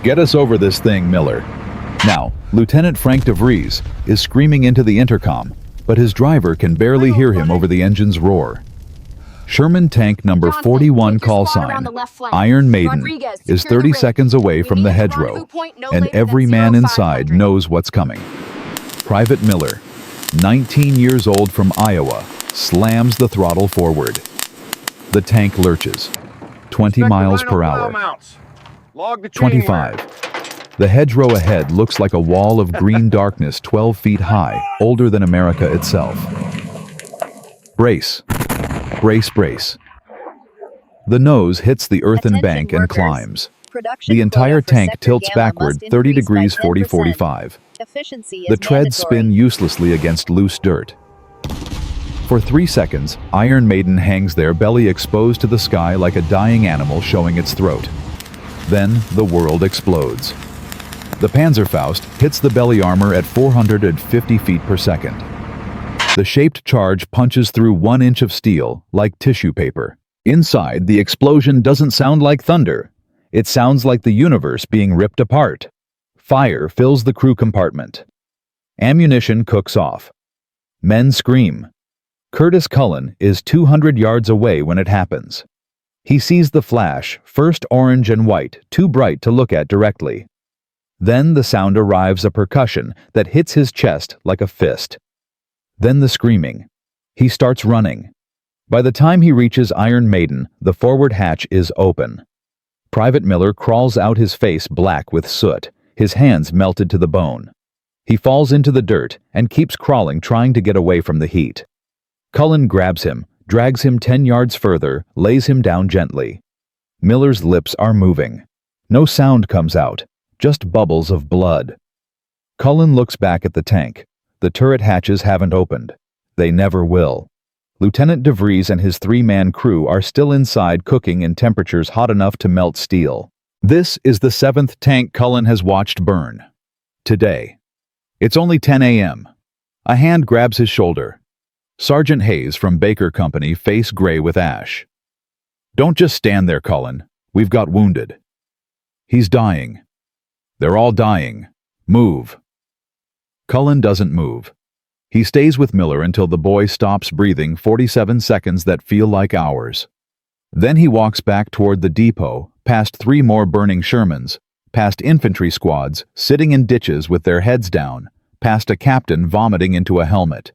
Get us over this thing, Miller. Now, Lieutenant Frank DeVries is screaming into the intercom, but his driver can barely hear him over the engine's roar. Sherman tank number 41 call sign, Iron Maiden, is 30 seconds away from the hedgerow, and every man inside knows what's coming. Private Miller, 19 years old from Iowa, slams the throttle forward. The tank lurches, 20 miles per hour. 25. The hedgerow ahead looks like a wall of green darkness 12 feet high, older than America itself. Brace. Brace, brace. The nose hits the earthen bank and climbs. The entire tank tilts backward 30 degrees 40-45. The treads spin uselessly against loose dirt. For 3 seconds, Iron Maiden hangs there, belly exposed to the sky like a dying animal showing its throat. Then the world explodes. The Panzerfaust hits the belly armor at 450 feet per second. The shaped charge punches through 1 inch of steel like tissue paper. Inside, the explosion doesn't sound like thunder. It sounds like the universe being ripped apart. Fire fills the crew compartment. Ammunition cooks off. Men scream. Curtis Cullen is 200 yards away when it happens. He sees the flash, first orange and white, too bright to look at directly. Then the sound arrives, a percussion that hits his chest like a fist. Then the screaming. He starts running. By the time he reaches Iron Maiden, the forward hatch is open. Private Miller crawls out, his face black with soot, his hands melted to the bone. He falls into the dirt and keeps crawling, trying to get away from the heat. Cullen grabs him, drags him 10 yards further, lays him down gently. Miller's lips are moving. No sound comes out, just bubbles of blood. Cullen looks back at the tank. The turret hatches haven't opened. They never will. Lieutenant DeVries and his 3-man crew are still inside, cooking in temperatures hot enough to melt steel. This is the 7th tank Cullen has watched burn. Today. It's only 10 a.m. A hand grabs his shoulder. Sergeant Hayes from Baker Company, face gray with ash. Don't just stand there, Cullen. We've got wounded. He's dying. They're all dying. Move. Cullen doesn't move. He stays with Miller until the boy stops breathing, 47 seconds that feel like hours. Then he walks back toward the depot, past 3 more burning Shermans, past infantry squads sitting in ditches with their heads down, past a captain vomiting into a helmet.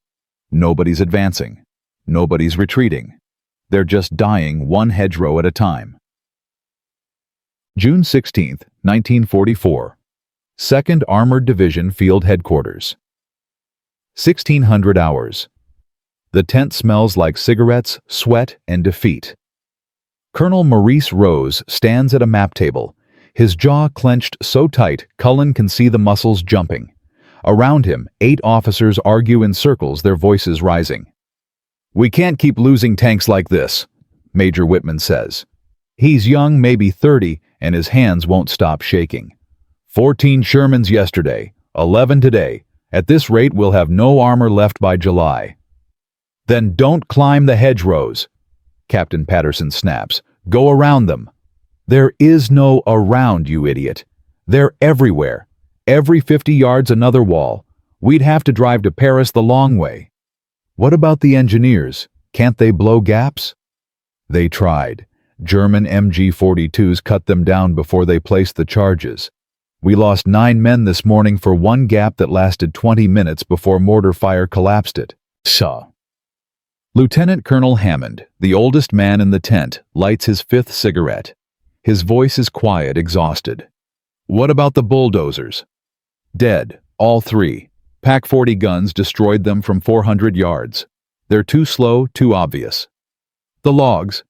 Nobody's advancing. Nobody's retreating. They're just dying, one hedgerow at a time. June 16, 1944. 2nd Armored Division Field Headquarters. 1600 hours. The tent smells like cigarettes, sweat, and defeat. Colonel Maurice Rose stands at a map table, his jaw clenched so tight Cullen can see the muscles jumping. Around him, 8 officers argue in circles, their voices rising. "We can't keep losing tanks like this," Major Whitman says. He's young, maybe 30, and his hands won't stop shaking. 14 Shermans yesterday, 11 today. At this rate, we'll have no armor left by July. "Then don't climb the hedgerows," Captain Patterson snaps. "Go around them." "There is no around, you idiot. They're everywhere. Every 50 yards another wall. We'd have to drive to Paris the long way." "What about the engineers? Can't they blow gaps?" They tried. German MG-42s cut them down before they placed the charges. We lost 9 men this morning for one gap that lasted 20 minutes before mortar fire collapsed it. Lieutenant Colonel Hammond, the oldest man in the tent, lights his 5th cigarette. His voice is quiet, exhausted. "What about the bulldozers?" "Dead, all 3. Pack 40 guns destroyed them from 400 yards. They're too slow, too obvious." "The logs?"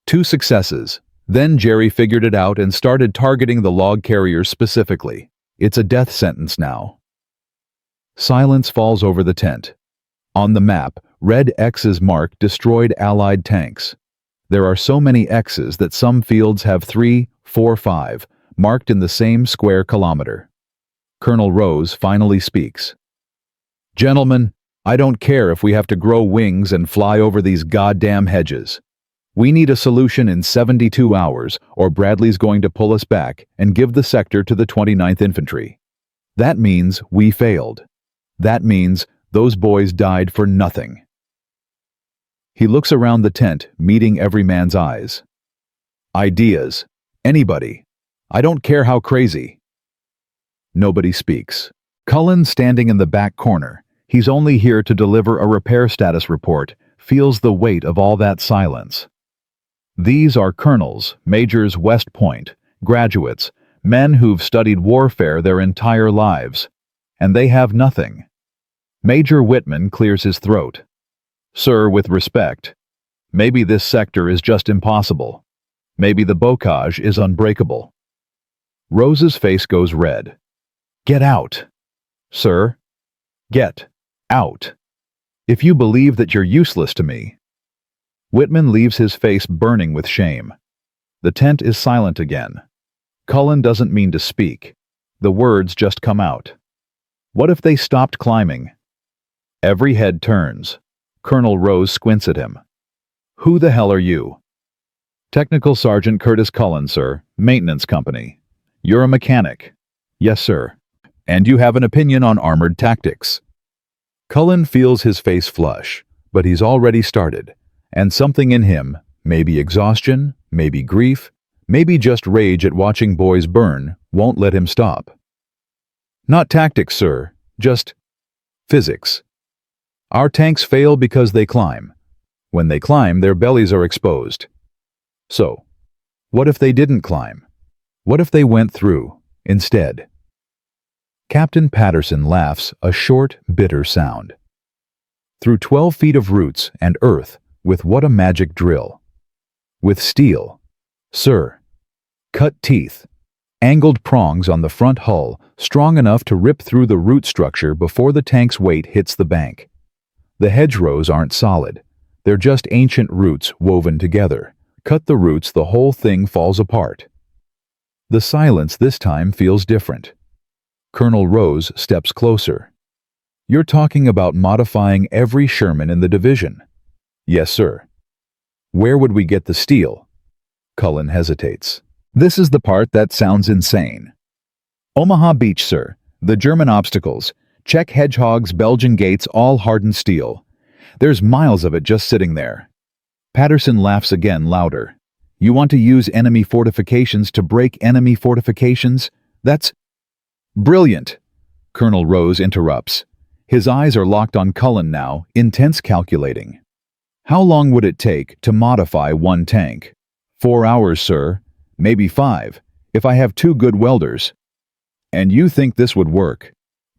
2 successes. Then Jerry figured it out and started targeting the log carriers specifically. It's a death sentence now. Silence falls over the tent. On the map, red X's mark destroyed Allied tanks. There are so many X's that some fields have 3, 4, 5, marked in the same square kilometer. Colonel Rose finally speaks. "Gentlemen, I don't care if we have to grow wings and fly over these goddamn hedges. We need a solution in 72 hours, or Bradley's going to pull us back and give the sector to the 29th Infantry. That means we failed. That means those boys died for nothing. He looks around the tent, meeting every man's eyes. Ideas. Anybody. I don't care how crazy. Nobody speaks. Cullen, standing in the back corner, he's only here to deliver a repair status report, feels the weight of all that silence. These are colonels, majors West Point, graduates, men who've studied warfare their entire lives, and they have nothing. Major Whitman clears his throat. Sir, with respect, maybe this sector is just impossible. Maybe the bocage is unbreakable. Rose's face goes red. Get out. Sir, get out. If you believe that you're useless to me. Whitman leaves his face burning with shame. The tent is silent again. Cullen doesn't mean to speak. The words just come out. What if they stopped climbing? Every head turns. Colonel Rose squints at him. Who the hell are you? Technical Sergeant Curtis Cullen, sir. Maintenance company. You're a mechanic. Yes, sir. And you have an opinion on armored tactics. Cullen feels his face flush, but he's already started. And something in him, maybe exhaustion, maybe grief, maybe just rage at watching boys burn, won't let him stop. Not tactics, sir. Just physics. Our tanks fail because they climb. When they climb, their bellies are exposed. So, what if they didn't climb? What if they went through, instead? Captain Patterson laughs a short, bitter sound. Through 12 feet of roots and earth, with what a magic drill. With steel. Sir. Cut teeth. Angled prongs on the front hull, strong enough to rip through the root structure before the tank's weight hits the bank. The hedgerows aren't solid. They're just ancient roots woven together. Cut the roots, the whole thing falls apart. The silence this time feels different. Colonel Rose steps closer. You're talking about modifying every Sherman in the division. Yes, sir. Where would we get the steel? Cullen hesitates. This is the part that sounds insane. Omaha Beach, sir. The German obstacles. Czech hedgehogs, Belgian gates, all hardened steel. There's miles of it just sitting there. Patterson laughs again, louder. You want to use enemy fortifications to break enemy fortifications? That's brilliant. Colonel Rose interrupts. His eyes are locked on Cullen now, intense calculating. How long would it take to modify one tank? 4 hours, sir. Maybe 5, if I have 2 good welders. And you think this would work?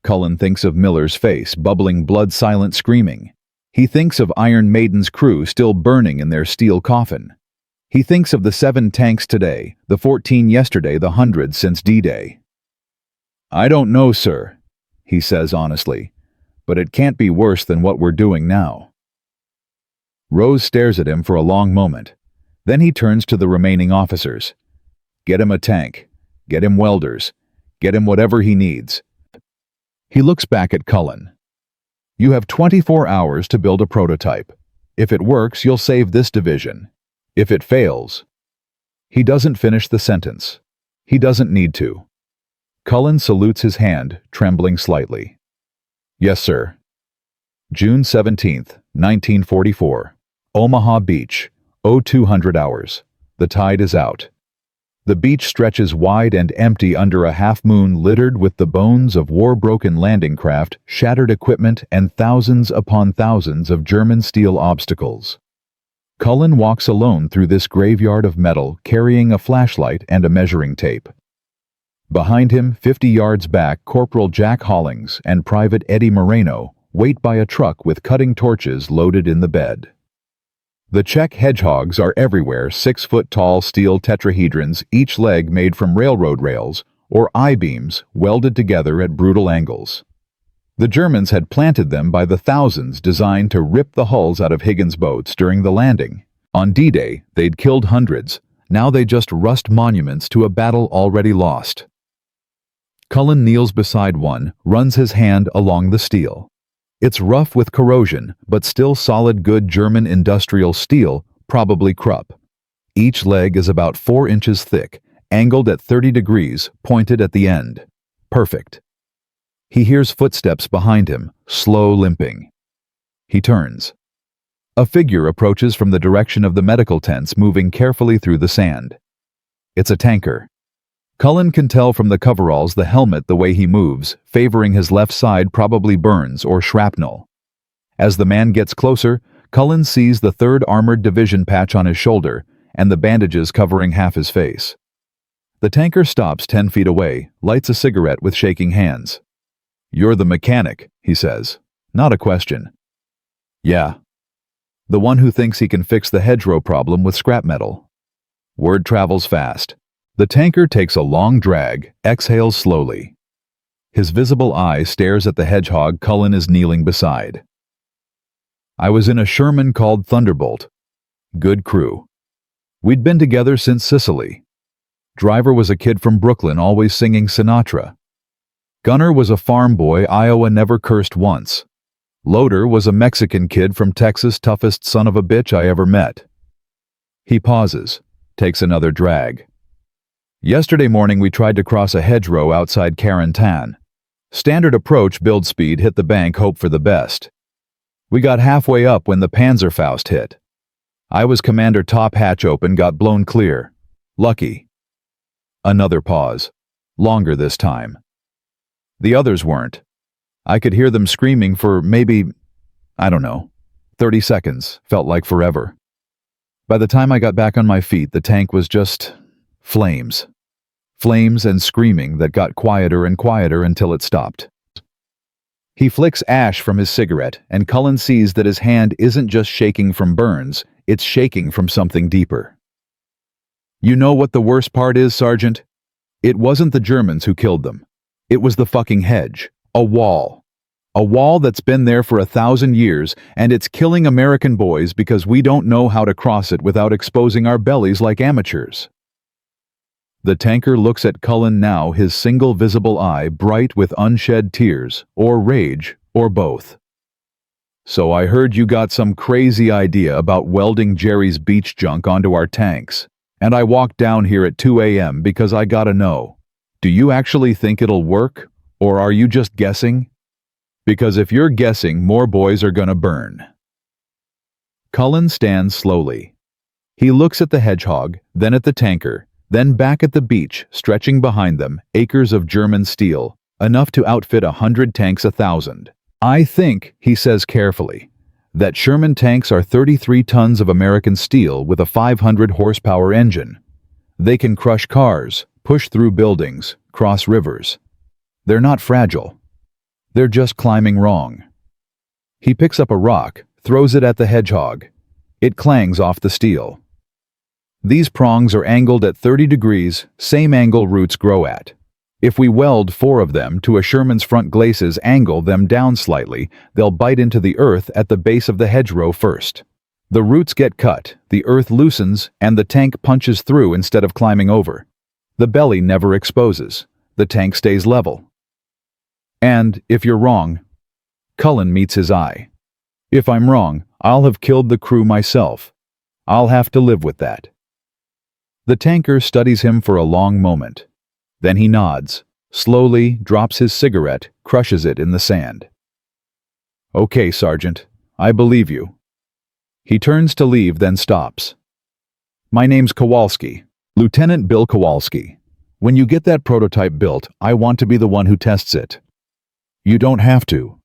Cullen thinks of Miller's face, bubbling blood-silent screaming. He thinks of Iron Maiden's crew still burning in their steel coffin. He thinks of the 7 tanks today, the 14 yesterday, the 100 since D-Day. I don't know, sir, he says honestly, but it can't be worse than what we're doing now. Rose stares at him for a long moment. Then he turns to the remaining officers. Get him a tank. Get him welders. Get him whatever he needs. He looks back at Cullen. You have 24 hours to build a prototype. If it works, you'll save this division. If it fails... He doesn't finish the sentence. He doesn't need to. Cullen salutes his hand, trembling slightly. Yes, sir. June 17th, 1944. Omaha Beach. 0200 hours. The tide is out. The beach stretches wide and empty under a half-moon littered with the bones of war-broken landing craft, shattered equipment, and thousands upon thousands of German steel obstacles. Cullen walks alone through this graveyard of metal, carrying a flashlight and a measuring tape. Behind him, 50 yards back, Corporal Jack Hollings and Private Eddie Moreno wait by a truck with cutting torches loaded in the bed. The Czech hedgehogs are everywhere, 6-foot-tall steel tetrahedrons, each leg made from railroad rails, or I-beams welded together at brutal angles. The Germans had planted them by the thousands, designed to rip the hulls out of Higgins boats during the landing. On D-Day, they'd killed hundreds. Now they just rust monuments to a battle already lost. Cullen kneels beside one, runs his hand along the steel. It's rough with corrosion, but still solid good German industrial steel, probably Krupp. Each leg is about 4 inches thick, angled at 30 degrees, pointed at the end. Perfect. He hears footsteps behind him, slow limping. He turns. A figure approaches from the direction of the medical tents, moving carefully through the sand. It's a tanker. Cullen can tell from the coveralls, the helmet, the way he moves, favoring his left side, probably burns or shrapnel. As the man gets closer, Cullen sees the 3rd Armored Division patch on his shoulder and the bandages covering half his face. The tanker stops 10 feet away, lights a cigarette with shaking hands. "You're the mechanic," he says. Not a question. "Yeah. The one who thinks he can fix the hedgerow problem with scrap metal." Word travels fast. The tanker takes a long drag, exhales slowly. His visible eye stares at the hedgehog Cullen is kneeling beside. "I was in a Sherman called Thunderbolt. Good crew. We'd been together since Sicily. Driver was a kid from Brooklyn, always singing Sinatra. Gunner was a farm boy, Iowa, never cursed once. Loader was a Mexican kid from Texas, toughest son of a bitch I ever met." He pauses, takes another drag. "Yesterday morning we tried to cross a hedgerow outside Carentan. Standard approach, build speed, hit the bank, hope for the best. We got halfway up when the Panzerfaust hit. I was commander, top hatch open, got blown clear. Lucky." Another pause. Longer this time. "The others weren't. I could hear them screaming for maybe, I don't know, 30 seconds, felt like forever. By the time I got back on my feet, the tank was just flames. Flames and screaming that got quieter and quieter until it stopped." He flicks ash from his cigarette, and Cullen sees that his hand isn't just shaking from burns, it's shaking from something deeper. "You know what the worst part is, Sergeant? It wasn't the Germans who killed them. It was the fucking hedge. A wall. A wall that's been there for 1,000 years, and it's killing American boys because we don't know how to cross it without exposing our bellies like amateurs." The tanker looks at Cullen now, his single visible eye bright with unshed tears, or rage, or both. "So I heard you got some crazy idea about welding Jerry's beach junk onto our tanks, and I walked down here at 2 a.m. because I gotta know. Do you actually think it'll work, or are you just guessing? Because if you're guessing, more boys are gonna burn." Cullen stands slowly. He looks at the hedgehog, then at the tanker, then back at the beach, stretching behind them, acres of German steel, enough to outfit 100 tanks, 1,000. "I think," he says carefully, "that Sherman tanks are 33 tons of American steel with a 500 horsepower engine. They can crush cars, push through buildings, cross rivers. They're not fragile. They're just climbing wrong." He picks up a rock, throws it at the hedgehog. It clangs off the steel. "These prongs are angled at 30 degrees, same angle roots grow at. If we weld 4 of them to a Sherman's front glacis, angle them down slightly, they'll bite into the earth at the base of the hedgerow first. The roots get cut, the earth loosens, and the tank punches through instead of climbing over. The belly never exposes. The tank stays level. And if you're wrong..." Cullen meets his eye. "If I'm wrong, I'll have killed the crew myself. I'll have to live with that." The tanker studies him for a long moment. Then he nods, slowly drops his cigarette, crushes it in the sand. "Okay, Sergeant, I believe you." He turns to leave, then stops. "My name's Kowalski, Lieutenant Bill Kowalski. When you get that prototype built, I want to be the one who tests it." "You don't have to."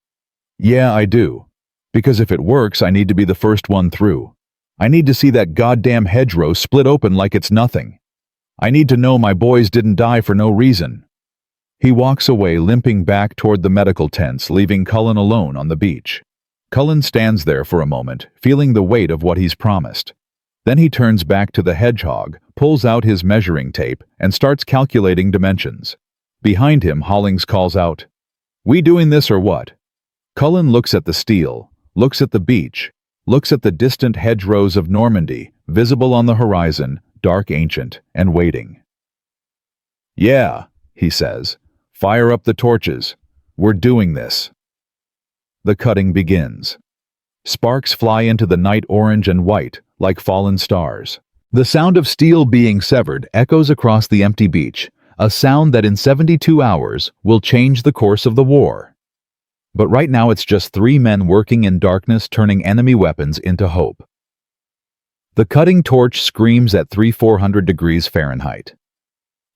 "Yeah, I do. Because if it works, I need to be the first one through. I need to see that goddamn hedgerow split open like it's nothing. I need to know my boys didn't die for no reason." He walks away, limping back toward the medical tents, leaving Cullen alone on the beach. Cullen stands there for a moment, feeling the weight of what he's promised. Then he turns back to the hedgehog, pulls out his measuring tape, and starts calculating dimensions. Behind him, Hollings calls out, "We doing this or what?" Cullen looks at the steel, looks at the beach, looks at the distant hedgerows of Normandy, visible on the horizon, dark, ancient, and waiting. "Yeah," he says, "fire up the torches. We're doing this." The cutting begins. Sparks fly into the night, orange and white, like fallen stars. The sound of steel being severed echoes across the empty beach, a sound that in 72 hours will change the course of the war. But right now it's just 3 men working in darkness, turning enemy weapons into hope. The cutting torch screams at 400 degrees Fahrenheit.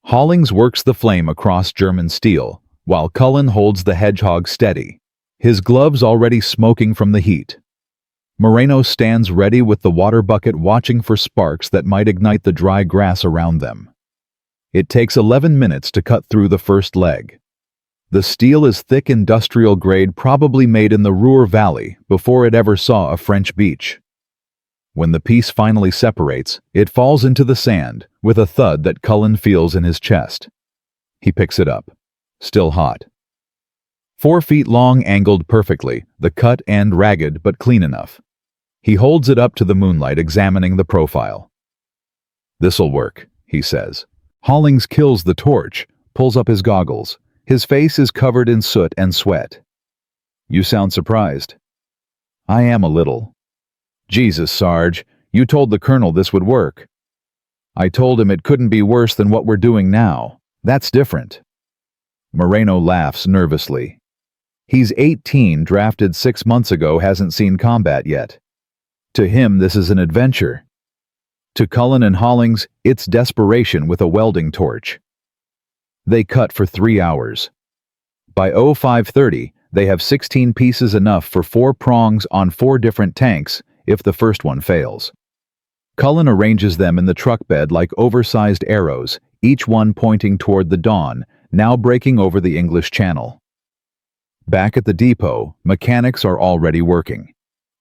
Hollings works the flame across German steel, while Cullen holds the hedgehog steady, his gloves already smoking from the heat. Moreno stands ready with the water bucket, watching for sparks that might ignite the dry grass around them. It takes 11 minutes to cut through the first leg. The steel is thick industrial grade, probably made in the Ruhr Valley before it ever saw a French beach. When the piece finally separates, it falls into the sand with a thud that Cullen feels in his chest. He picks it up. Still hot. 4 feet long, angled perfectly, the cut end ragged but clean enough. He holds it up to the moonlight, examining the profile. "This'll work," he says. Hollings kills the torch, pulls up his goggles. His face is covered in soot and sweat. "You sound surprised." "I am a little." "Jesus, Sarge, you told the colonel this would work." "I told him it couldn't be worse than what we're doing now. That's different." Moreno laughs nervously. He's 18, drafted 6 months ago, hasn't seen combat yet. To him, this is an adventure. To Cullen and Hollings, it's desperation with a welding torch. They cut for 3 hours. By 05:30, they have 16 pieces, enough for 4 prongs on 4 different tanks if the first one fails. Cullen arranges them in the truck bed like oversized arrows, each one pointing toward the dawn, now breaking over the English Channel. Back at the depot, mechanics are already working.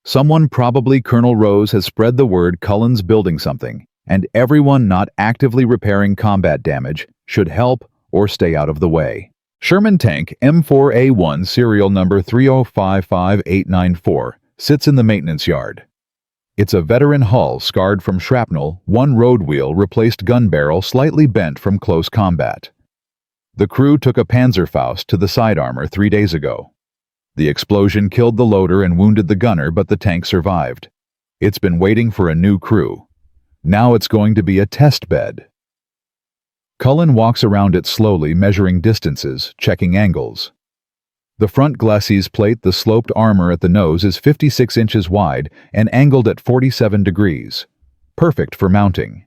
Someone, probably Colonel Rose, has spread the word Cullen's building something, and everyone not actively repairing combat damage should help or stay out of the way. Sherman tank M4A1, serial number 3055894, sits in the maintenance yard. It's a veteran hull scarred from shrapnel, 1 road wheel replaced, gun barrel slightly bent from close combat. The crew took a Panzerfaust to the side armor 3 days ago. The explosion killed the loader and wounded the gunner, but the tank survived. It's been waiting for a new crew. Now it's going to be a test bed. Cullen walks around it slowly, measuring distances, checking angles. The front glacis plate, the sloped armor at the nose, is 56 inches wide and angled at 47 degrees. Perfect for mounting.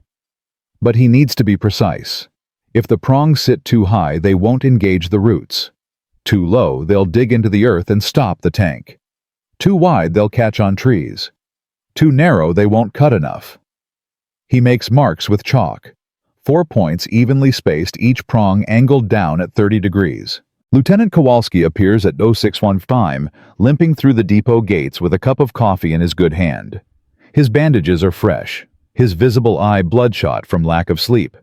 But he needs to be precise. If the prongs sit too high, they won't engage the roots. Too low, they'll dig into the earth and stop the tank. Too wide, they'll catch on trees. Too narrow, they won't cut enough. He makes marks with chalk. 4 points evenly spaced, each prong angled down at 30 degrees. Lieutenant Kowalski appears at 0615, limping through the depot gates with a cup of coffee in his good hand. His bandages are fresh, his visible eye bloodshot from lack of sleep.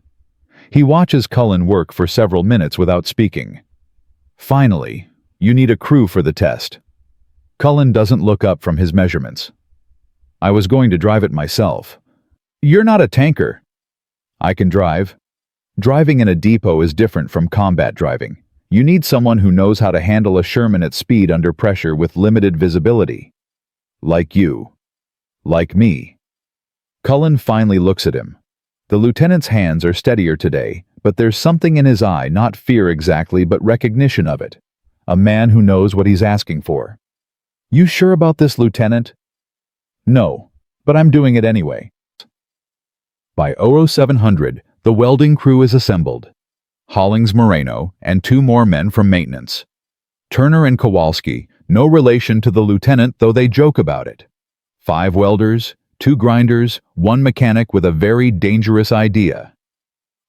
He watches Cullen work for several minutes without speaking. Finally, "You need a crew for the test." Cullen doesn't look up from his measurements. "I was going to drive it myself." "You're not a tanker." "I can drive." Driving in a depot is different from combat driving. You need someone who knows how to handle a Sherman at speed under pressure with limited visibility. Like you. Like me. Cullen finally looks at him. The lieutenant's hands are steadier today, but there's something in his eye, not fear exactly, but recognition of it. A man who knows what he's asking for. "You sure about this, Lieutenant?" "No, but I'm doing it anyway." By 0700, the welding crew is assembled. Hollings, Moreno, and 2 more men from maintenance. Turner and Kowalski, no relation to the lieutenant, though they joke about it. 5 welders, 2 grinders, 1 mechanic with a very dangerous idea.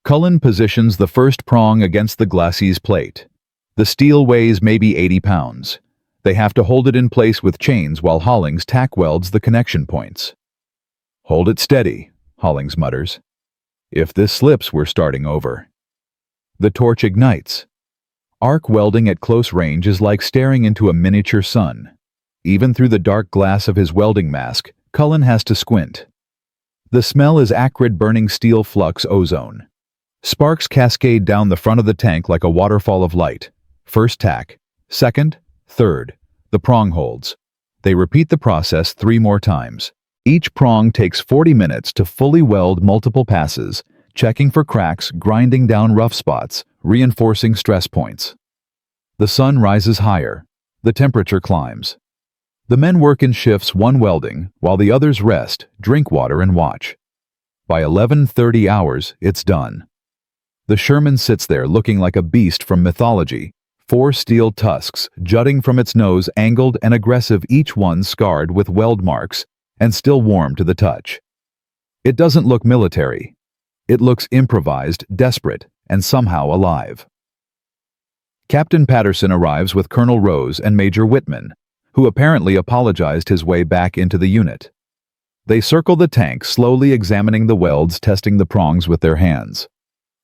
Cullen positions the first prong against the glacis plate. The steel weighs maybe 80 pounds. They have to hold it in place with chains while Hollings tack welds the connection points. "Hold it steady," Hollings mutters. "If this slips, we're starting over." The torch ignites. Arc welding at close range is like staring into a miniature sun. Even through the dark glass of his welding mask, Cullen has to squint. The smell is acrid, burning steel flux ozone. Sparks cascade down the front of the tank like a waterfall of light. First tack, second, third. The prong holds. They repeat the process 3 more times. Each prong takes 40 minutes to fully weld multiple passes, checking for cracks, grinding down rough spots, reinforcing stress points. The sun rises higher. The temperature climbs. The men work in shifts, one welding, while the others rest, drink water, and watch. By 11:30 hours, it's done. The Sherman sits there looking like a beast from mythology, 4 steel tusks jutting from its nose, angled and aggressive, each one scarred with weld marks and still warm to the touch. It doesn't look military. It looks improvised, desperate, and somehow alive. Captain Patterson arrives with Colonel Rose and Major Whitman, who apparently apologized his way back into the unit. They circle the tank, slowly examining the welds, testing the prongs with their hands.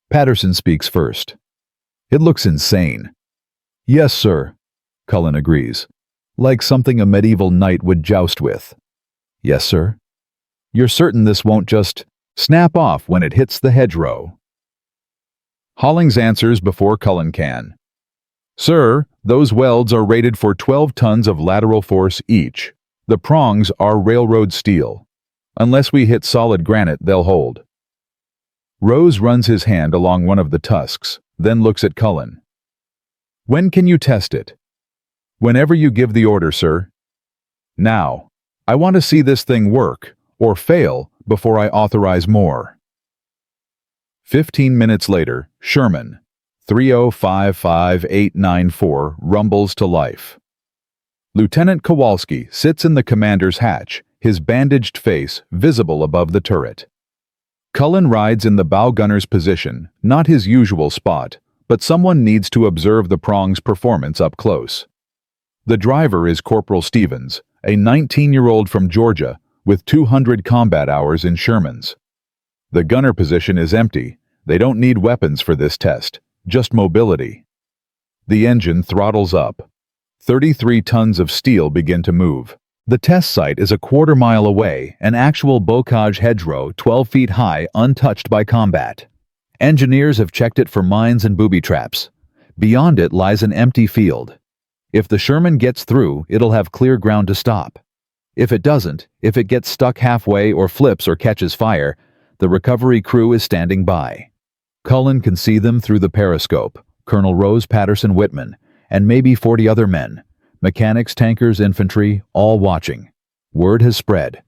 Patterson speaks first. "It looks insane." "Yes, sir," Cullen agrees. "Like something a medieval knight would joust with." "Yes, sir." "You're certain this won't just snap off when it hits the hedgerow?" Hollings answers before Cullen can. "Sir, those welds are rated for 12 tons of lateral force each. The prongs are railroad steel. Unless we hit solid granite, they'll hold." Rose runs his hand along one of the tusks, then looks at Cullen. "When can you test it?" "Whenever you give the order, sir." "Now, I want to see this thing work, or fail, before I authorize more." 15 minutes later, Sherman, 3055894, rumbles to life. Lieutenant Kowalski sits in the commander's hatch, his bandaged face visible above the turret. Cullen rides in the bow gunner's position, not his usual spot, but someone needs to observe the prong's performance up close. The driver is Corporal Stevens, a 19-year-old from Georgia with 200 combat hours in Shermans. The gunner position is empty. They don't need weapons for this test, just mobility. The engine throttles up. 33 tons of steel begin to move. The test site is a quarter-mile away, an actual bocage hedgerow 12 feet high, untouched by combat. Engineers have checked it for mines and booby traps. Beyond it lies an empty field. If the Sherman gets through, it'll have clear ground to stop. If it doesn't, if it gets stuck halfway or flips or catches fire, the recovery crew is standing by. Cullen can see them through the periscope, Colonel Rose, Patterson, Whitman, and maybe 40 other men. Mechanics, tankers, infantry, all watching. Word has spread.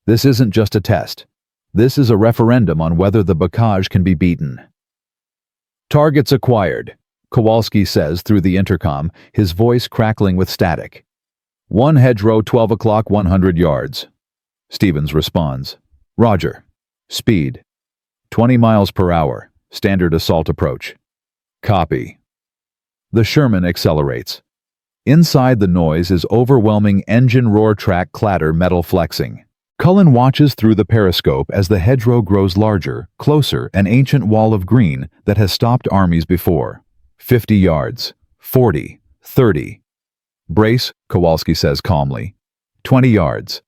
This isn't just a test. This is a referendum on whether the bocage can be beaten. "Targets acquired," Kowalski says through the intercom, his voice crackling with static. "One hedgerow, 12 o'clock, 100 yards. Stevens responds. "Roger. Speed. 20 miles per hour. Standard assault approach." "Copy." The Sherman accelerates. Inside, the noise is overwhelming: engine roar, track clatter, metal flexing. Cullen watches through the periscope as the hedgerow grows larger, closer, an ancient wall of green that has stopped armies before. 50 yards. 40. 30. "Brace," Kowalski says calmly. 20 yards.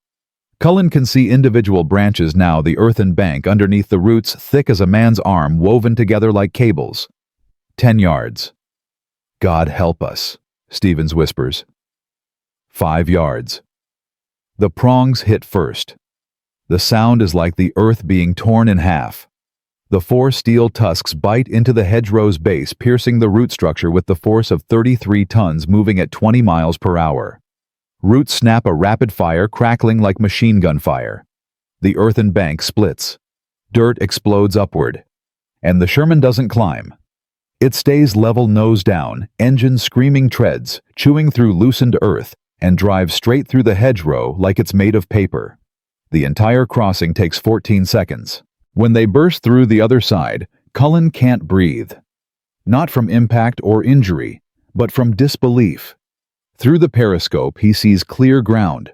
Cullen can see individual branches now, the earthen bank underneath the roots thick as a man's arm, woven together like cables. 10 yards. "God help us," Stevens whispers. 5 yards. The prongs hit first. The sound is like the earth being torn in half. The 4 steel tusks bite into the hedgerow's base, piercing the root structure with the force of 33 tons moving at 20 miles per hour. Roots snap a rapid fire, crackling like machine gun fire. The earthen bank splits. Dirt explodes upward. And the Sherman doesn't climb. It stays level, nose down, engine screaming treads, chewing through loosened earth, and drives straight through the hedgerow like it's made of paper. The entire crossing takes 14 seconds. When they burst through the other side, Cullen can't breathe. Not from impact or injury, but from disbelief. Through the periscope, he sees clear ground.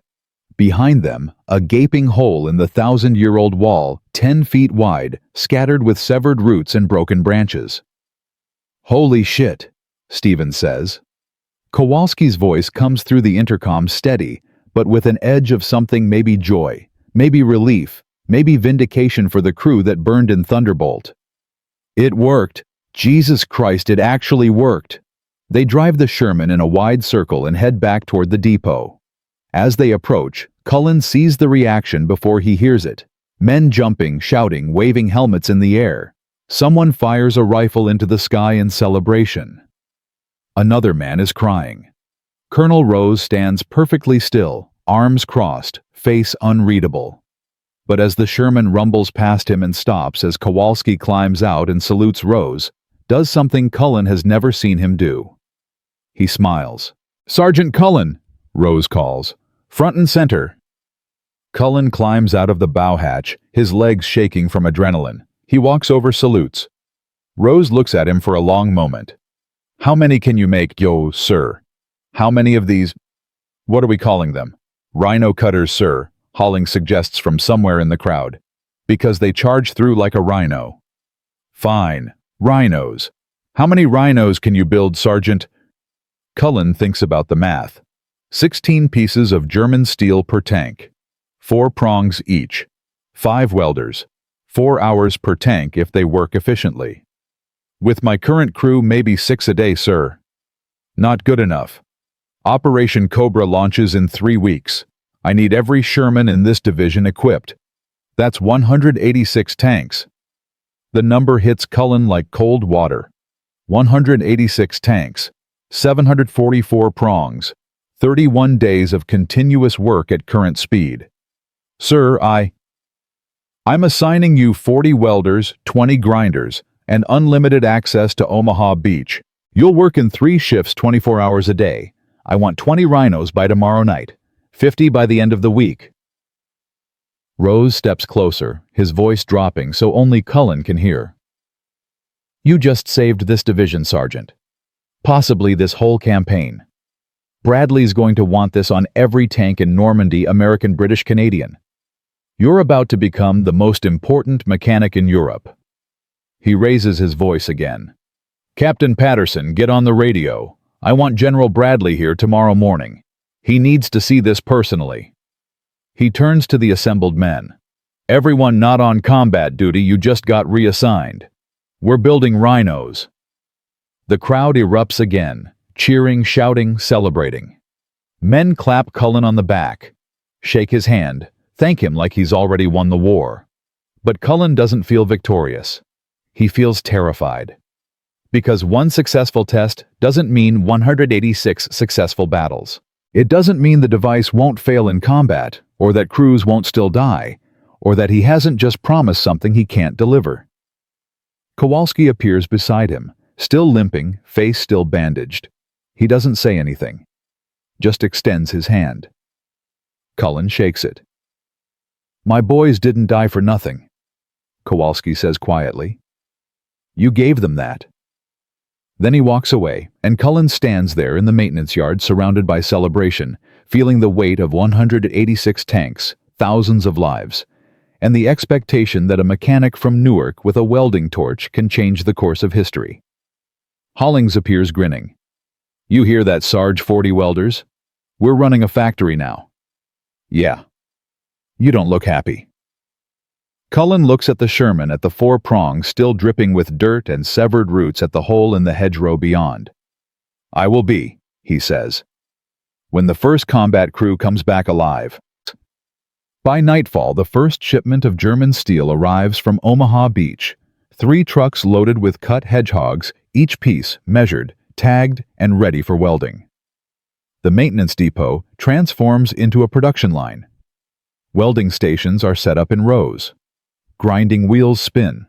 Behind them, a gaping hole in the 1,000-year-old wall, 10 feet wide, scattered with severed roots and broken branches. "Holy shit," Stevens says. Kowalski's voice comes through the intercom, steady, but with an edge of something, maybe joy, maybe relief, maybe vindication for the crew that burned in Thunderbolt. "It worked. Jesus Christ, it actually worked." They drive the Sherman in a wide circle and head back toward the depot. As they approach, Cullen sees the reaction before he hears it. Men jumping, shouting, waving helmets in the air. Someone fires a rifle into the sky in celebration. Another man is crying. Colonel Rose stands perfectly still, arms crossed, face unreadable. But as the Sherman rumbles past him and stops as Kowalski climbs out and salutes Rose, does something Cullen has never seen him do. He smiles. "Sergeant Cullen," Rose calls. "Front and center." Cullen climbs out of the bow hatch, his legs shaking from adrenaline. He walks over, salutes. Rose looks at him for a long moment. "How many can you make, yo, sir? How many of these—" "What are we calling them?" "Rhino Cutters, sir," Holling suggests from somewhere in the crowd. "Because they charge through like a rhino." "Fine. Rhinos. How many rhinos can you build, Sergeant?" Cullen thinks about the math. 16 pieces of German steel per tank. 4 prongs each. 5 welders. 4 hours per tank if they work efficiently. "With my current crew, maybe 6 a day, sir." "Not good enough. Operation Cobra launches in 3 weeks. I need every Sherman in this division equipped. That's 186 tanks." The number hits Cullen like cold water. 186 tanks. 744 prongs. 31 days of continuous work at current speed. "Sir, I'm assigning you 40 welders, 20 grinders, and unlimited access to Omaha Beach. You'll work in 3 shifts 24 hours a day. I want 20 rhinos by tomorrow night, 50 by the end of the week." Rose steps closer, his voice dropping so only Cullen can hear. "You just saved this division, Sergeant. Possibly this whole campaign. Bradley's going to want this on every tank in Normandy, American, British, Canadian. You're about to become the most important mechanic in Europe." He raises his voice again. "Captain Patterson, get on the radio. I want General Bradley here tomorrow morning. He needs to see this personally." He turns to the assembled men. "Everyone not on combat duty, you just got reassigned. We're building rhinos." The crowd erupts again, cheering, shouting, celebrating. Men clap Cullen on the back, shake his hand, thank him like he's already won the war. But Cullen doesn't feel victorious. He feels terrified. Because one successful test doesn't mean 186 successful battles. It doesn't mean the device won't fail in combat, or that crews won't still die, or that he hasn't just promised something he can't deliver. Kowalski appears beside him, still limping, face still bandaged. He doesn't say anything, just extends his hand. Cullen shakes it. "My boys didn't die for nothing," Kowalski says quietly. "You gave them that." Then he walks away, and Cullen stands there in the maintenance yard surrounded by celebration, feeling the weight of 186 tanks, thousands of lives, and the expectation that a mechanic from Newark with a welding torch can change the course of history. Hollings appears grinning. "You hear that, Sarge? 40 welders? We're running a factory now." "Yeah. You don't look happy." Cullen looks at the Sherman at the 4 prongs still dripping with dirt and severed roots at the hole in the hedgerow beyond. "I will be," he says, "when the first combat crew comes back alive." By nightfall, the first shipment of German steel arrives from Omaha Beach. 3 trucks loaded with cut hedgehogs, each piece measured, tagged, and ready for welding. The maintenance depot transforms into a production line. Welding stations are set up in rows. Grinding wheels spin.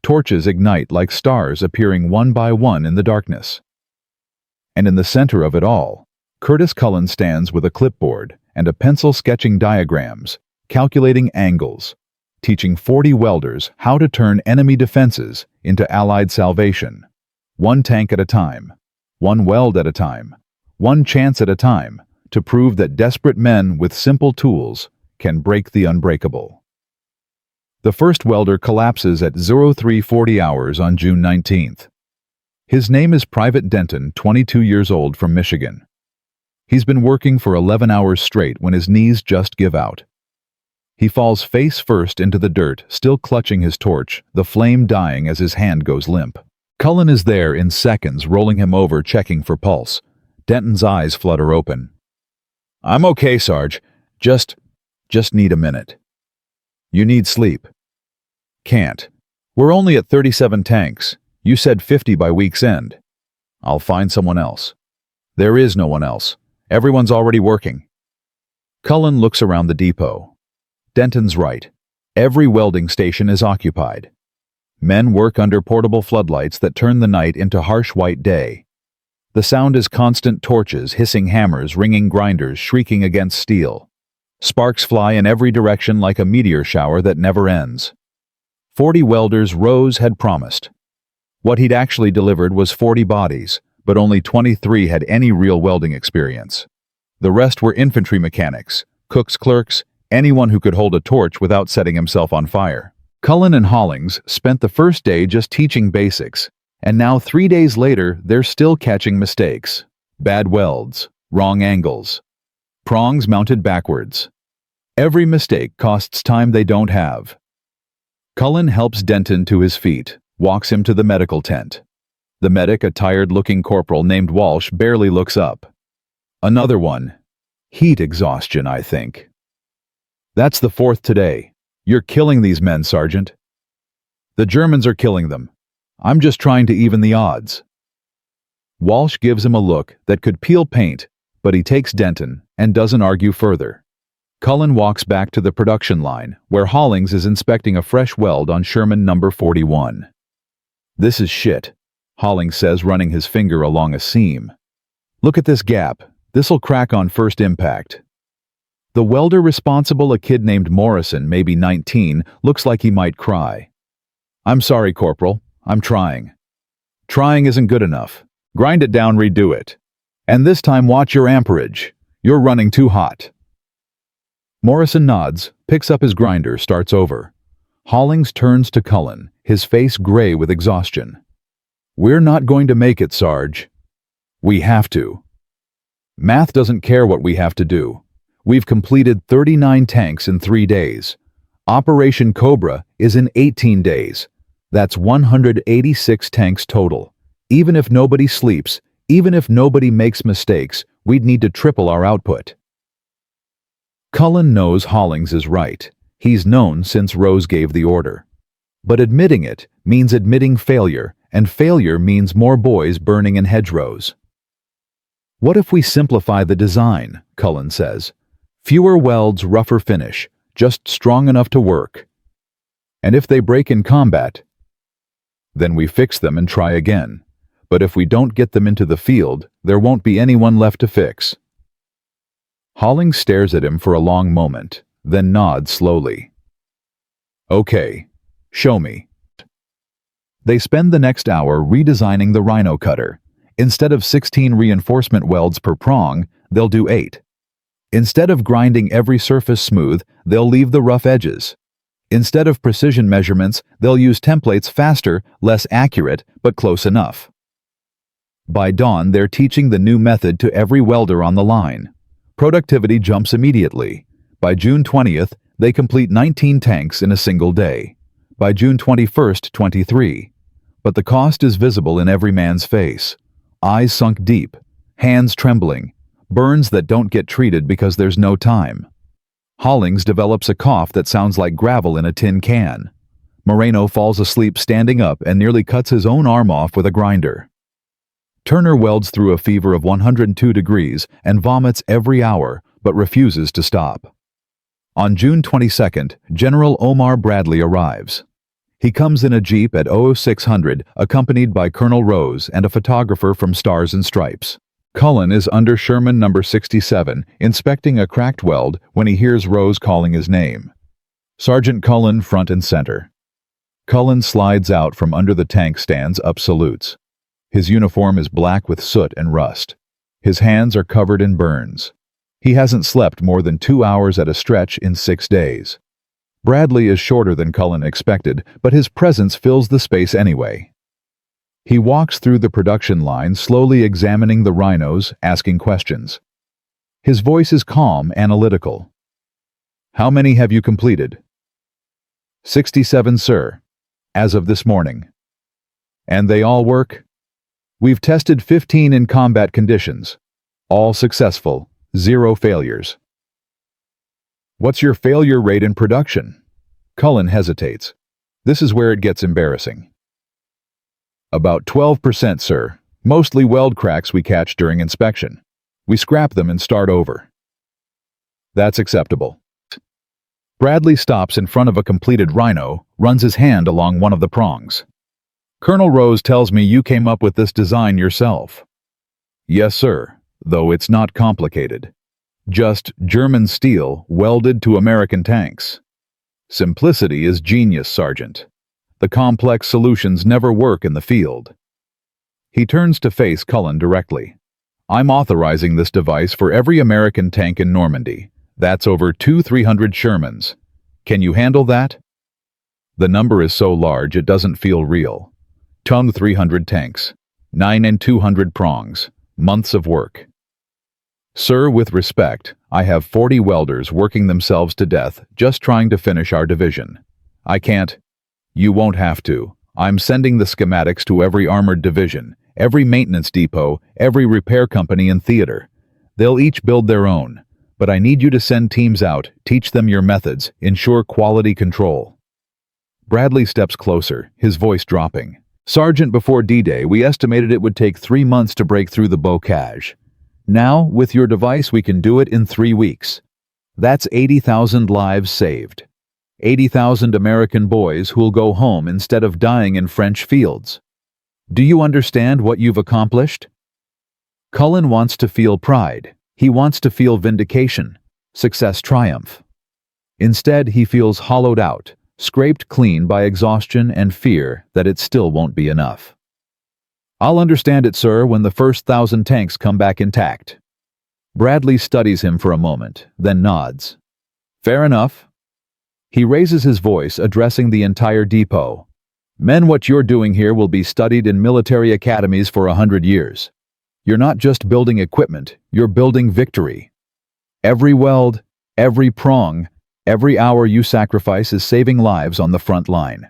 Torches ignite like stars appearing one by one in the darkness. And in the center of it all, Curtis Cullen stands with a clipboard and a pencil sketching diagrams, calculating angles, teaching 40 welders how to turn enemy defenses into Allied salvation. 1 tank at a time, 1 weld at a time, 1 chance at a time, to prove that desperate men with simple tools can break the unbreakable. The first welder collapses at 0340 hours on June 19th. His name is Private Denton, 22 years old, from Michigan. He's been working for 11 hours straight when his knees just give out. He falls face first into the dirt, still clutching his torch, the flame dying as his hand goes limp. Cullen is there in seconds, rolling him over, checking for pulse. Denton's eyes flutter open. "I'm okay, Sarge. Just need a minute. You need sleep. Can't. We're only at 37 tanks. You said 50 by week's end. I'll find someone else. There is no one else. Everyone's already working. Cullen looks around the depot. Denton's right. Every welding station is occupied. Men work under portable floodlights that turn the night into harsh white day. The sound is constant torches, hissing hammers, ringing grinders, shrieking against steel. Sparks fly in every direction like a meteor shower that never ends. 40 welders Rose had promised. What he'd actually delivered was 40 bodies, but only 23 had any real welding experience. The rest were infantry mechanics, cook's clerks, anyone who could hold a torch without setting himself on fire. Cullen and Hollings spent the first day just teaching basics, and now 3 days later they're still catching mistakes. Bad welds, wrong angles, prongs mounted backwards. Every mistake costs time they don't have. Cullen helps Denton to his feet, walks him to the medical tent. The medic, a tired-looking corporal named Walsh, barely looks up. Another one. Heat exhaustion, I think. That's the fourth today. You're killing these men, Sergeant. The Germans are killing them. I'm just trying to even the odds. Walsh gives him a look that could peel paint, but he takes Denton and doesn't argue further. Cullen walks back to the production line, where Hollings is inspecting a fresh weld on Sherman number 41. This is shit, Hollings says, running his finger along a seam. Look at this gap. This'll crack on first impact. The welder responsible, a kid named Morrison, maybe 19, looks like he might cry. I'm sorry, Corporal. I'm trying. Trying isn't good enough. Grind it down, redo it. And this time watch your amperage. You're running too hot. Morrison nods, picks up his grinder, starts over. Hollings turns to Cullen, his face gray with exhaustion. We're not going to make it, Sarge. We have to. Math doesn't care what we have to do. We've completed 39 tanks in 3 days. Operation Cobra is in 18 days. That's 186 tanks total. Even if nobody sleeps, even if nobody makes mistakes, we'd need to triple our output. Cullen knows Hollings is right. He's known since Rose gave the order. But admitting it means admitting failure, and failure means more boys burning in hedgerows. What if we simplify the design, Cullen says. Fewer welds, rougher finish, just strong enough to work. And if they break in combat, then we fix them and try again. But if we don't get them into the field, there won't be anyone left to fix. Hollings stares at him for a long moment, then nods slowly. Okay, show me. They spend the next hour redesigning the Rhino Cutter. Instead of 16 reinforcement welds per prong, they'll do 8. Instead of grinding every surface smooth, they'll leave the rough edges. Instead of precision measurements, they'll use templates faster, less accurate, but close enough. By dawn, they're teaching the new method to every welder on the line. Productivity jumps immediately. By June 20th, they complete 19 tanks in a single day. By June 21st, 23. But the cost is visible in every man's face. Eyes sunk deep, hands trembling, burns that don't get treated because there's no time. Hollings develops a cough that sounds like gravel in a tin can. Moreno falls asleep standing up and nearly cuts his own arm off with a grinder. Turner welds through a fever of 102 degrees and vomits every hour, but refuses to stop. On June 22nd, General Omar Bradley arrives. He comes in a Jeep at 0600, accompanied by Colonel Rose and a photographer from Stars and Stripes. Cullen is under Sherman number 67, inspecting a cracked weld when he hears Rose calling his name. Sergeant Cullen front and center. Cullen slides out from under the tank stands up salutes. His uniform is black with soot and rust. His hands are covered in burns. He hasn't slept more than 2 hours at a stretch in 6 days. Bradley is shorter than Cullen expected, but his presence fills the space anyway. He walks through the production line, slowly examining the rhinos, asking questions. His voice is calm, analytical. How many have you completed? 67, sir. As of this morning. And they all work? We've tested 15 in combat conditions. All successful, 0 failures. What's your failure rate in production? Cullen hesitates. This is where it gets embarrassing. About 12%, sir. Mostly weld cracks we catch during inspection. We scrap them and start over. That's acceptable. Bradley stops in front of a completed Rhino, runs his hand along one of the prongs. Colonel Rose tells me you came up with this design yourself. Yes, sir, though it's not complicated. Just German steel welded to American tanks. Simplicity is genius, Sergeant. The complex solutions never work in the field. He turns to face Cullen directly. I'm authorizing this device for every American tank in Normandy. That's over 300 Shermans. Can you handle that? The number is so large it doesn't feel real. 300 tanks. 9 and 200 prongs. Months of work. Sir, with respect, I have 40 welders working themselves to death just trying to finish our division. I can't. You won't have to. I'm sending the schematics to every armored division, every maintenance depot, every repair company and theater. They'll each build their own. But I need you to send teams out, teach them your methods, ensure quality control. Bradley steps closer, his voice dropping. Sergeant, before D-Day, we estimated it would take 3 months to break through the bocage. Now, with your device, we can do it in 3 weeks. That's 80,000 lives saved. 80,000 American boys who'll go home instead of dying in French fields. Do you understand what you've accomplished? Cullen wants to feel pride. He wants to feel vindication, success triumph. Instead, he feels hollowed out, scraped clean by exhaustion and fear that it still won't be enough. I'll understand it, sir, when the first 1,000 tanks come back intact. Bradley studies him for a moment, then nods. Fair enough. He raises his voice, addressing the entire depot. Men, what you're doing here will be studied in military academies for 100 years. You're not just building equipment, you're building victory. Every weld, every prong, every hour you sacrifice is saving lives on the front line.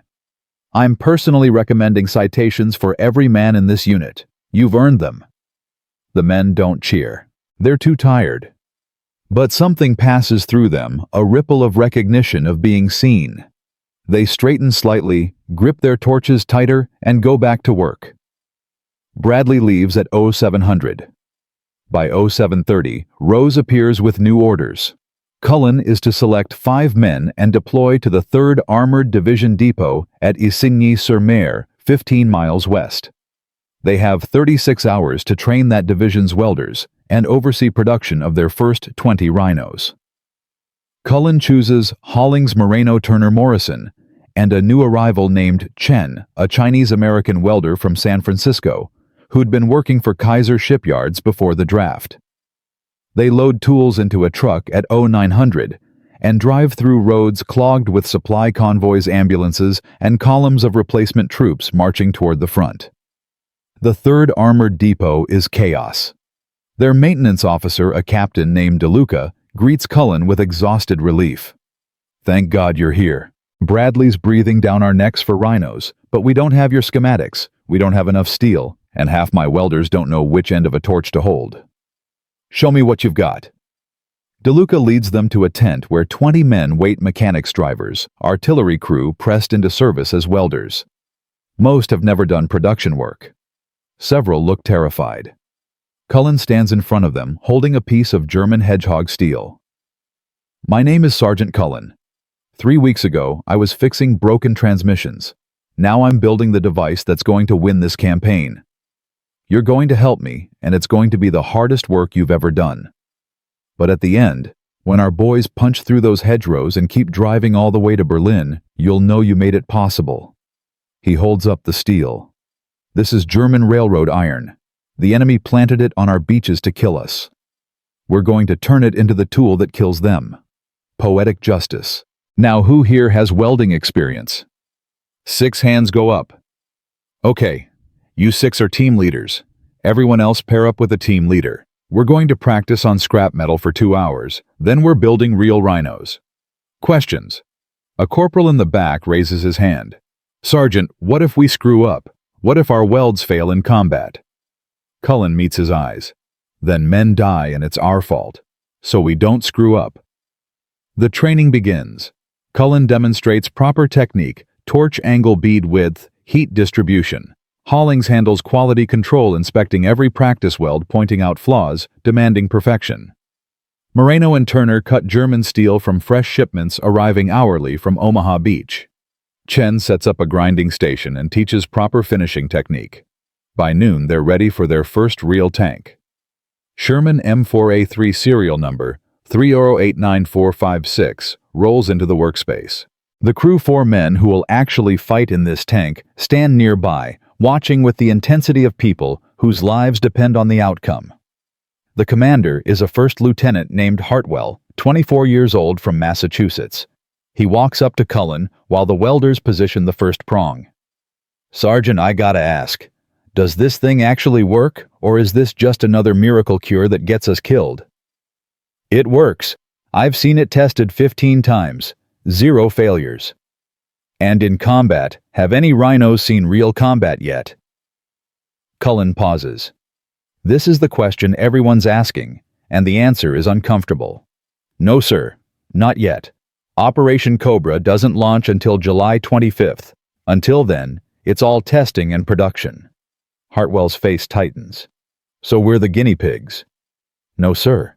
I'm personally recommending citations for every man in this unit. You've earned them. The men don't cheer. They're too tired. But something passes through them, a ripple of recognition of being seen. They straighten slightly, grip their torches tighter, and go back to work. Bradley leaves at 0700. By 0730, Rose appears with new orders. Cullen is to select 5 men and deploy to the 3rd Armored Division Depot at Isigny-sur-Mer, 15 miles west. They have 36 hours to train that division's welders and oversee production of their first 20 Rhinos. Cullen chooses Hollings Moreno Turner Morrison and a new arrival named Chen, a Chinese-American welder from San Francisco, who'd been working for Kaiser shipyards before the draft. They load tools into a truck at 0900 and drive through roads clogged with supply convoys, ambulances, and columns of replacement troops marching toward the front. The 3rd Armored Depot is chaos. Their maintenance officer, a captain named DeLuca, greets Cullen with exhausted relief. Thank God you're here. Bradley's breathing down our necks for Rhinos, but we don't have your schematics, we don't have enough steel, and half my welders don't know which end of a torch to hold. Show me what you've got. DeLuca leads them to a tent where 20 men wait, mechanics, drivers, artillery crew pressed into service as welders. Most have never done production work. Several look terrified. Cullen stands in front of them, holding a piece of German hedgehog steel. My name is Sergeant Cullen. 3 weeks ago, I was fixing broken transmissions. Now I'm building the device that's going to win this campaign. You're going to help me, and it's going to be the hardest work you've ever done. But at the end, when our boys punch through those hedgerows and keep driving all the way to Berlin, you'll know you made it possible. He holds up the steel. This is German railroad iron. The enemy planted it on our beaches to kill us. We're going to turn it into the tool that kills them. Poetic justice. Now, who here has welding experience? 6 hands go up. Okay. You 6 are team leaders. Everyone else pair up with a team leader. We're going to practice on scrap metal for 2 hours, then we're building real Rhinos. Questions? A corporal in the back raises his hand. Sergeant, what if we screw up? What if our welds fail in combat? Cullen meets his eyes. Then men die and it's our fault. So we don't screw up. The training begins. Cullen demonstrates proper technique, torch angle bead width, heat distribution. Hollings handles quality control, inspecting every practice weld, pointing out flaws, demanding perfection. Moreno and Turner cut German steel from fresh shipments arriving hourly from Omaha Beach. Chen sets up a grinding station and teaches proper finishing technique. By noon, they're ready for their first real tank. Sherman M4A3 serial number 3089456 rolls into the workspace. The crew, 4 men who will actually fight in this tank, stand nearby, watching with the intensity of people whose lives depend on the outcome. The commander is a first lieutenant named Hartwell, 24 years old, from Massachusetts. He walks up to Cullen while the welders position the first prong. "Sergeant, I gotta ask, does this thing actually work, or is this just another miracle cure that gets us killed?" "It works. I've seen it tested 15 times. 0 failures." "And in combat, have any rhinos seen real combat yet?" Cullen pauses. This is the question everyone's asking, and the answer is uncomfortable. "No, sir. Not yet. Operation Cobra doesn't launch until July 25th. Until then, it's all testing and production." Hartwell's face tightens. "So we're the guinea pigs?" "No, sir.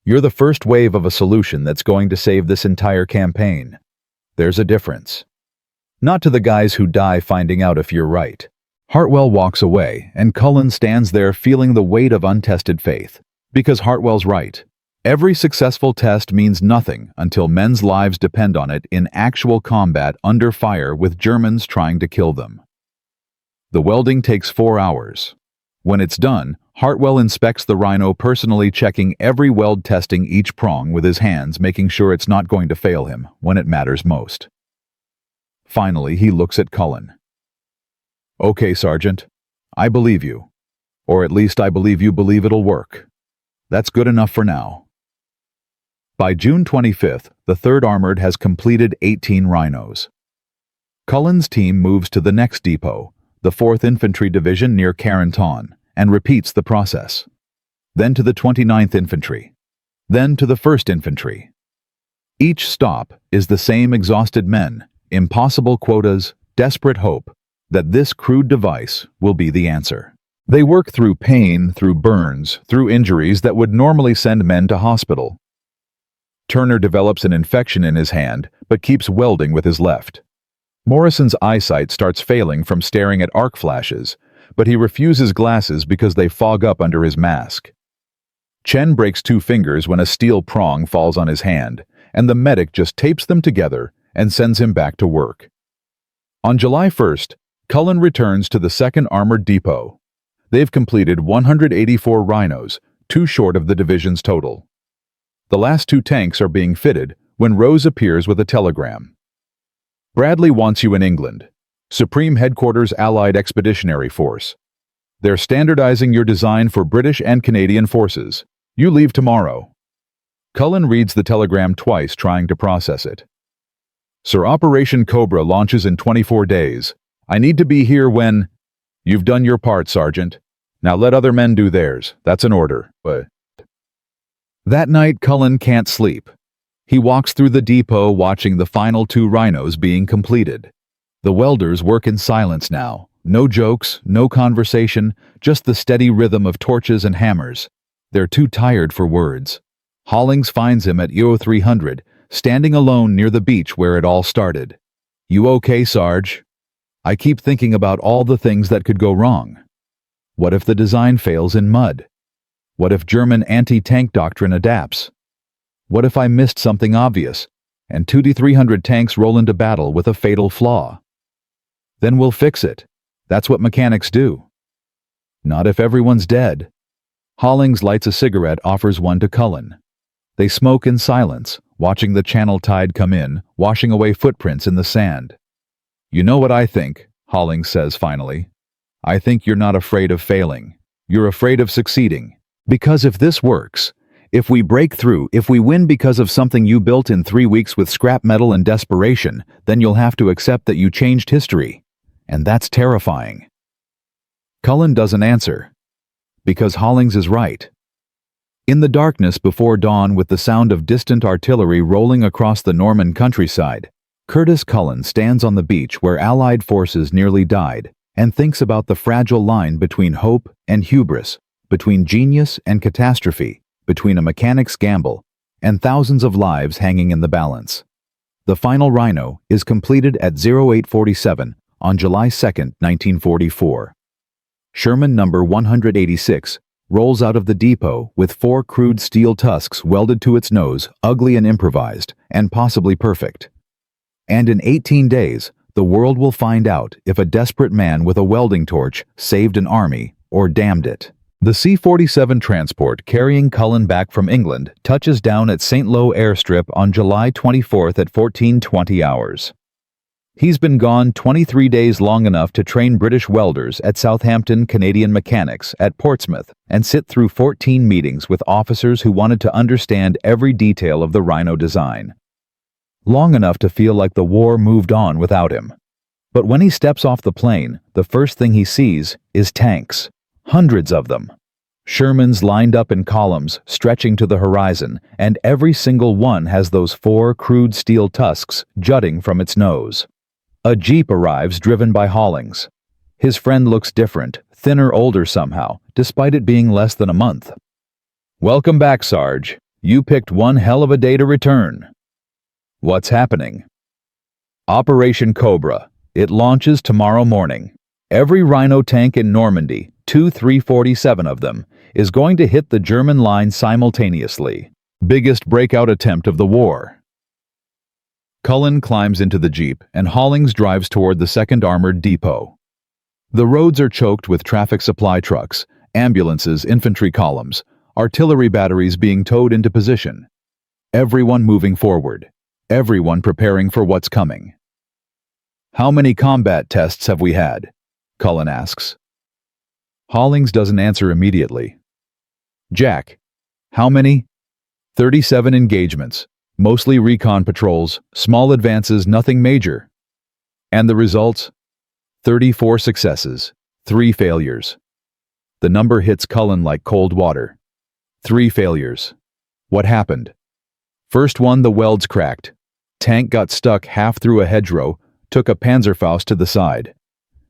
You're the first wave of a solution that's going to save this entire campaign. There's a difference. Not to the guys who die finding out if you're right." Hartwell walks away, and Cullen stands there feeling the weight of untested faith. Because Hartwell's right. Every successful test means nothing until men's lives depend on it in actual combat under fire with Germans trying to kill them. The welding takes 4 hours. When it's done, Hartwell inspects the Rhino, personally checking every weld, testing each prong with his hands, making sure it's not going to fail him when it matters most. Finally, he looks at Cullen. "Okay, Sergeant. I believe you. Or at least I believe you believe it'll work. That's good enough for now." By June 25th, the 3rd Armored has completed 18 Rhinos. Cullen's team moves to the next depot, the 4th Infantry Division near Carenton, and repeats the process. Then to the 29th Infantry. Then to the 1st Infantry. Each stop is the same: exhausted men, impossible quotas, desperate hope that this crude device will be the answer. They work through pain, through burns, through injuries that would normally send men to hospital. Turner develops an infection in his hand, but keeps welding with his left. Morrison's eyesight starts failing from staring at arc flashes, but he refuses glasses because they fog up under his mask. Chen breaks 2 fingers when a steel prong falls on his hand, and the medic just tapes them together and sends him back to work. On July 1st, Cullen returns to the 2nd Armored Depot. They've completed 184 Rhinos, 2 short of the division's total. The last 2 tanks are being fitted when Rose appears with a telegram. "Bradley wants you in England. Supreme Headquarters, Allied Expeditionary Force. They're standardizing your design for British and Canadian forces. You leave tomorrow." Cullen reads the telegram twice, trying to process it. "Sir, Operation Cobra launches in 24 days. I need to be here when—" "You've done your part, Sergeant. Now let other men do theirs. That's an order." But that night, Cullen can't sleep. He walks through the depot, watching the final 2 Rhinos being completed. The welders work in silence now. No jokes, no conversation, just the steady rhythm of torches and hammers. They're too tired for words. Hollings finds him at EO 300, standing alone near the beach where it all started. "You okay, Sarge?" "I keep thinking about all the things that could go wrong. What if the design fails in mud? What if German anti-tank doctrine adapts? What if I missed something obvious, and 2D-300 tanks roll into battle with a fatal flaw? Then we'll fix it. That's what mechanics do." "Not if everyone's dead." Hollings lights a cigarette, offers one to Cullen. They smoke in silence, watching the Channel tide come in, washing away footprints in the sand. "You know what I think," Hollings says finally. "I think you're not afraid of failing. You're afraid of succeeding. Because if this works, if we break through, if we win because of something you built in 3 weeks with scrap metal and desperation, then you'll have to accept that you changed history. And that's terrifying." Cullen doesn't answer. Because Hollings is right. In the darkness before dawn, with the sound of distant artillery rolling across the Norman countryside, Curtis Cullen stands on the beach where Allied forces nearly died and thinks about the fragile line between hope and hubris, between genius and catastrophe, between a mechanic's gamble and thousands of lives hanging in the balance. The final Rhino is completed at 0847 on July 2, 1944. Sherman number 186 rolls out of the depot with 4 crude steel tusks welded to its nose, ugly and improvised, and possibly perfect. And in 18 days, the world will find out if a desperate man with a welding torch saved an army or damned it. The C-47 transport carrying Cullen back from England touches down at St. Lo airstrip on July 24th at 14:20 hours. He's been gone 23 days, long enough to train British welders at Southampton Canadian Mechanics at Portsmouth and sit through 14 meetings with officers who wanted to understand every detail of the Rhino design. Long enough to feel like the war moved on without him. But when he steps off the plane, the first thing he sees is tanks. Hundreds of them. Shermans lined up in columns, stretching to the horizon, and every single one has those 4 crude steel tusks jutting from its nose. A jeep arrives driven by Hollings. His friend looks different, thinner, older somehow, despite it being less than a month. "Welcome back, Sarge. You picked one hell of a day to return." What's happening? Operation Cobra. It launches tomorrow morning. Every Rhino tank in Normandy, 347 of them, is going to hit the German line simultaneously. Biggest breakout attempt of the war. Cullen climbs into the jeep and Hollings drives toward the 2nd Armored Depot. The roads are choked with traffic supply trucks, ambulances, infantry columns, artillery batteries being towed into position. Everyone moving forward. Everyone preparing for what's coming. "How many combat tests have we had?" Cullen asks. Hollings doesn't answer immediately. "Jack, how many?" 37 engagements, mostly recon patrols, small advances, nothing major. "And the results?" 34 successes, 3 failures. The number hits Cullen like cold water. 3 failures. What happened? First one, the welds cracked. Tank got stuck half through a hedgerow, took a Panzerfaust to the side.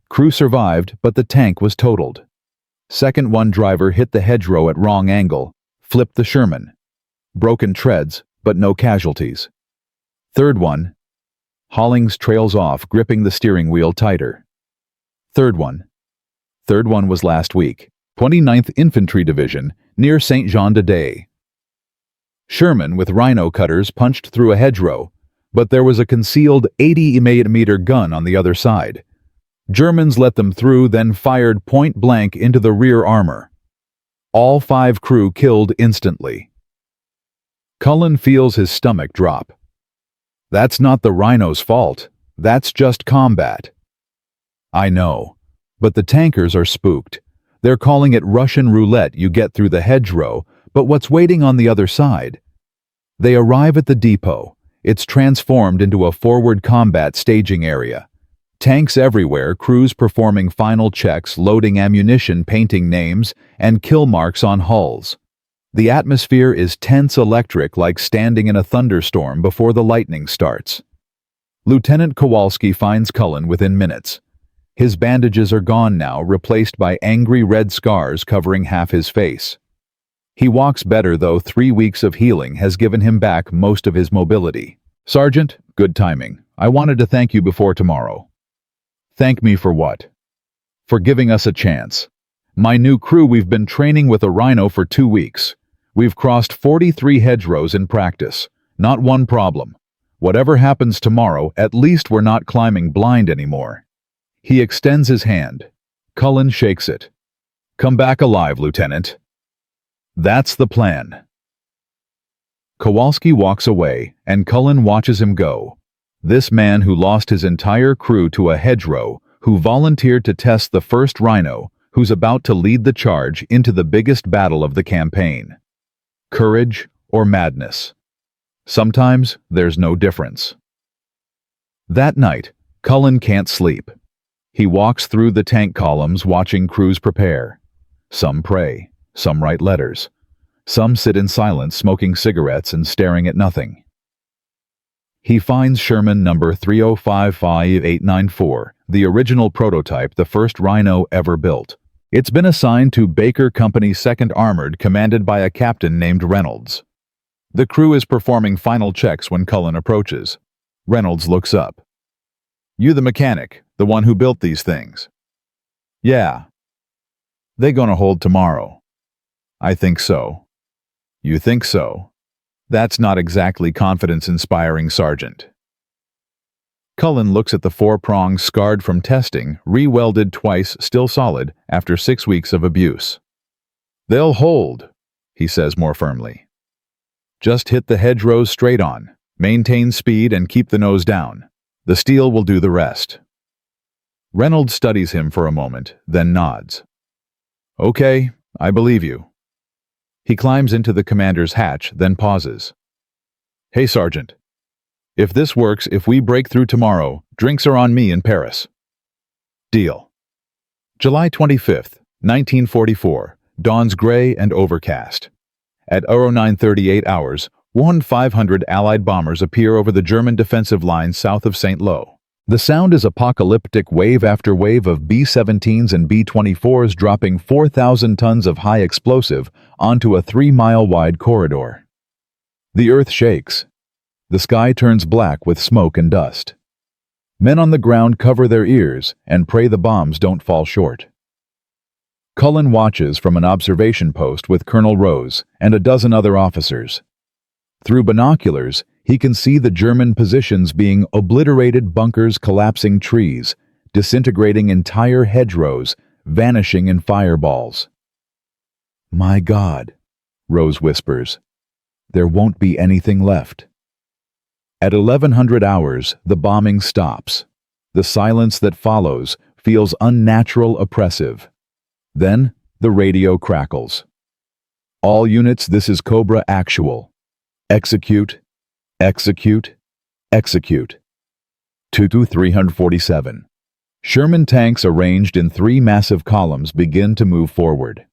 Crew survived, but the tank was totaled. Second one, driver hit the hedgerow at wrong angle, flipped the Sherman. Broken treads, but no casualties. Third one, Hollings trails off, gripping the steering wheel tighter. Third one was last week, 29th Infantry Division, near Saint-Jean-de-Day. Sherman with Rhino Cutters punched through a hedgerow, but there was a concealed 80mm gun on the other side. Germans let them through, then fired point blank into the rear armor. All 5 crew killed instantly. Cullen feels his stomach drop. That's not the Rhino's fault. That's just combat. I know, but the tankers are spooked. They're calling it Russian roulette. You get through the hedgerow, but what's waiting on the other side? They arrive at the depot. It's transformed into a forward combat staging area. Tanks everywhere, crews performing final checks, loading ammunition, painting names, and kill marks on hulls. The atmosphere is tense, electric, like standing in a thunderstorm before the lightning starts. Lieutenant Kowalski finds Cullen within minutes. His bandages are gone now, replaced by angry red scars covering half his face. He walks better, though 3 weeks of healing has given him back most of his mobility. "Sergeant, good timing. I wanted to thank you before tomorrow." "Thank me for what?" "For giving us a chance. My new crew, we've been training with a Rhino for 2 weeks. We've crossed 43 hedgerows in practice. Not one problem. Whatever happens tomorrow, at least we're not climbing blind anymore." He extends his hand. Cullen shakes it. "Come back alive, Lieutenant." That's the plan. Kowalski walks away, and Cullen watches him go. This man who lost his entire crew to a hedgerow, who volunteered to test the first Rhino, who's about to lead the charge into the biggest battle of the campaign. Courage or madness? Sometimes there's no difference. That night, Cullen can't sleep. He walks through the tank columns watching crews prepare. Some pray, some write letters. Some sit in silence, smoking cigarettes and staring at nothing. He finds Sherman number 3055894, the original prototype, the first Rhino ever built. It's been assigned to Baker Company 2nd Armored, commanded by a captain named Reynolds. The crew is performing final checks when Cullen approaches. Reynolds looks up. "You the mechanic, the one who built these things?" "Yeah." "They gonna hold tomorrow?" "I think so." "You think so? That's not exactly confidence-inspiring, Sergeant." Cullen looks at the 4 prongs scarred from testing, re-welded twice, still solid, after 6 weeks of abuse. "They'll hold," he says more firmly. "Just hit the hedgerows straight on, maintain speed and keep the nose down. The steel will do the rest." Reynolds studies him for a moment, then nods. "Okay, I believe you." He climbs into the commander's hatch, then pauses. "Hey, Sergeant. If this works, if we break through tomorrow, drinks are on me in Paris." "Deal." July 25th, 1944, dawns gray and overcast. At 09:38 hours, 500 Allied bombers appear over the German defensive lines south of St. Lo. The sound is apocalyptic, wave after wave of B-17s and B-24s dropping 4,000 tons of high explosive onto a 3-mile-wide corridor. The earth shakes. The sky turns black with smoke and dust. Men on the ground cover their ears and pray the bombs don't fall short. Cullen watches from an observation post with Colonel Rose and a dozen other officers. Through binoculars, he can see the German positions being obliterated, bunkers collapsing, trees disintegrating, entire hedgerows vanishing in fireballs. "My God," Rose whispers, "there won't be anything left." At 1100 hours, the bombing stops. The silence that follows feels unnatural, oppressive. Then, the radio crackles. "All units, this is Cobra Actual. Execute, execute, execute." 2-347. Sherman tanks arranged in 3 massive columns begin to move forward.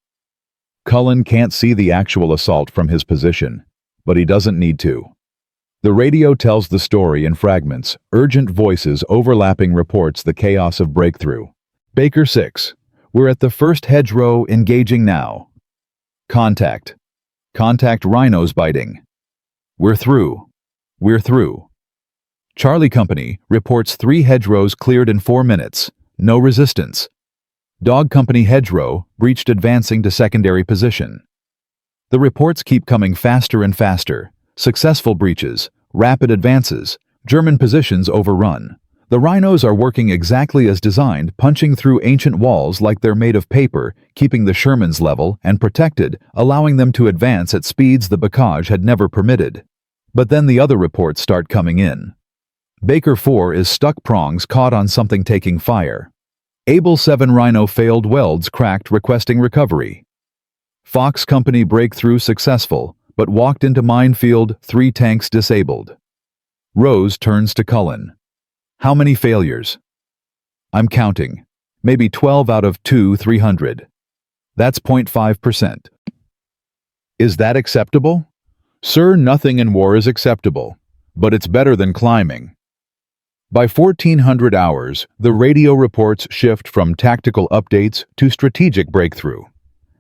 Cullen can't see the actual assault from his position, but he doesn't need to. The radio tells the story in fragments, urgent voices overlapping reports the chaos of breakthrough. "Baker 6. We're at the first hedgerow, engaging now. Contact. Contact, rhinos biting. We're through. We're through." Charlie Company reports 3 hedgerows cleared in 4 minutes. No resistance. Dog Company hedgerow breached, advancing to secondary position. The reports keep coming faster and faster. Successful breaches, rapid advances, German positions overrun. The rhinos are working exactly as designed, punching through ancient walls like they're made of paper, keeping the Shermans level and protected, allowing them to advance at speeds the Bocage had never permitted. But then the other reports start coming in. Baker 4 is stuck, prongs caught on something taking fire. Able 7 Rhino failed, welds cracked, requesting recovery. Fox Company breakthrough successful, but walked into minefield, 3 tanks disabled. Rose turns to Cullen. "How many failures?" "I'm counting. Maybe 12 out of 300. That's 0.5%. "Is that acceptable?" "Sir, nothing in war is acceptable, but it's better than climbing." By 1400 hours, the radio reports shift from tactical updates to strategic breakthrough.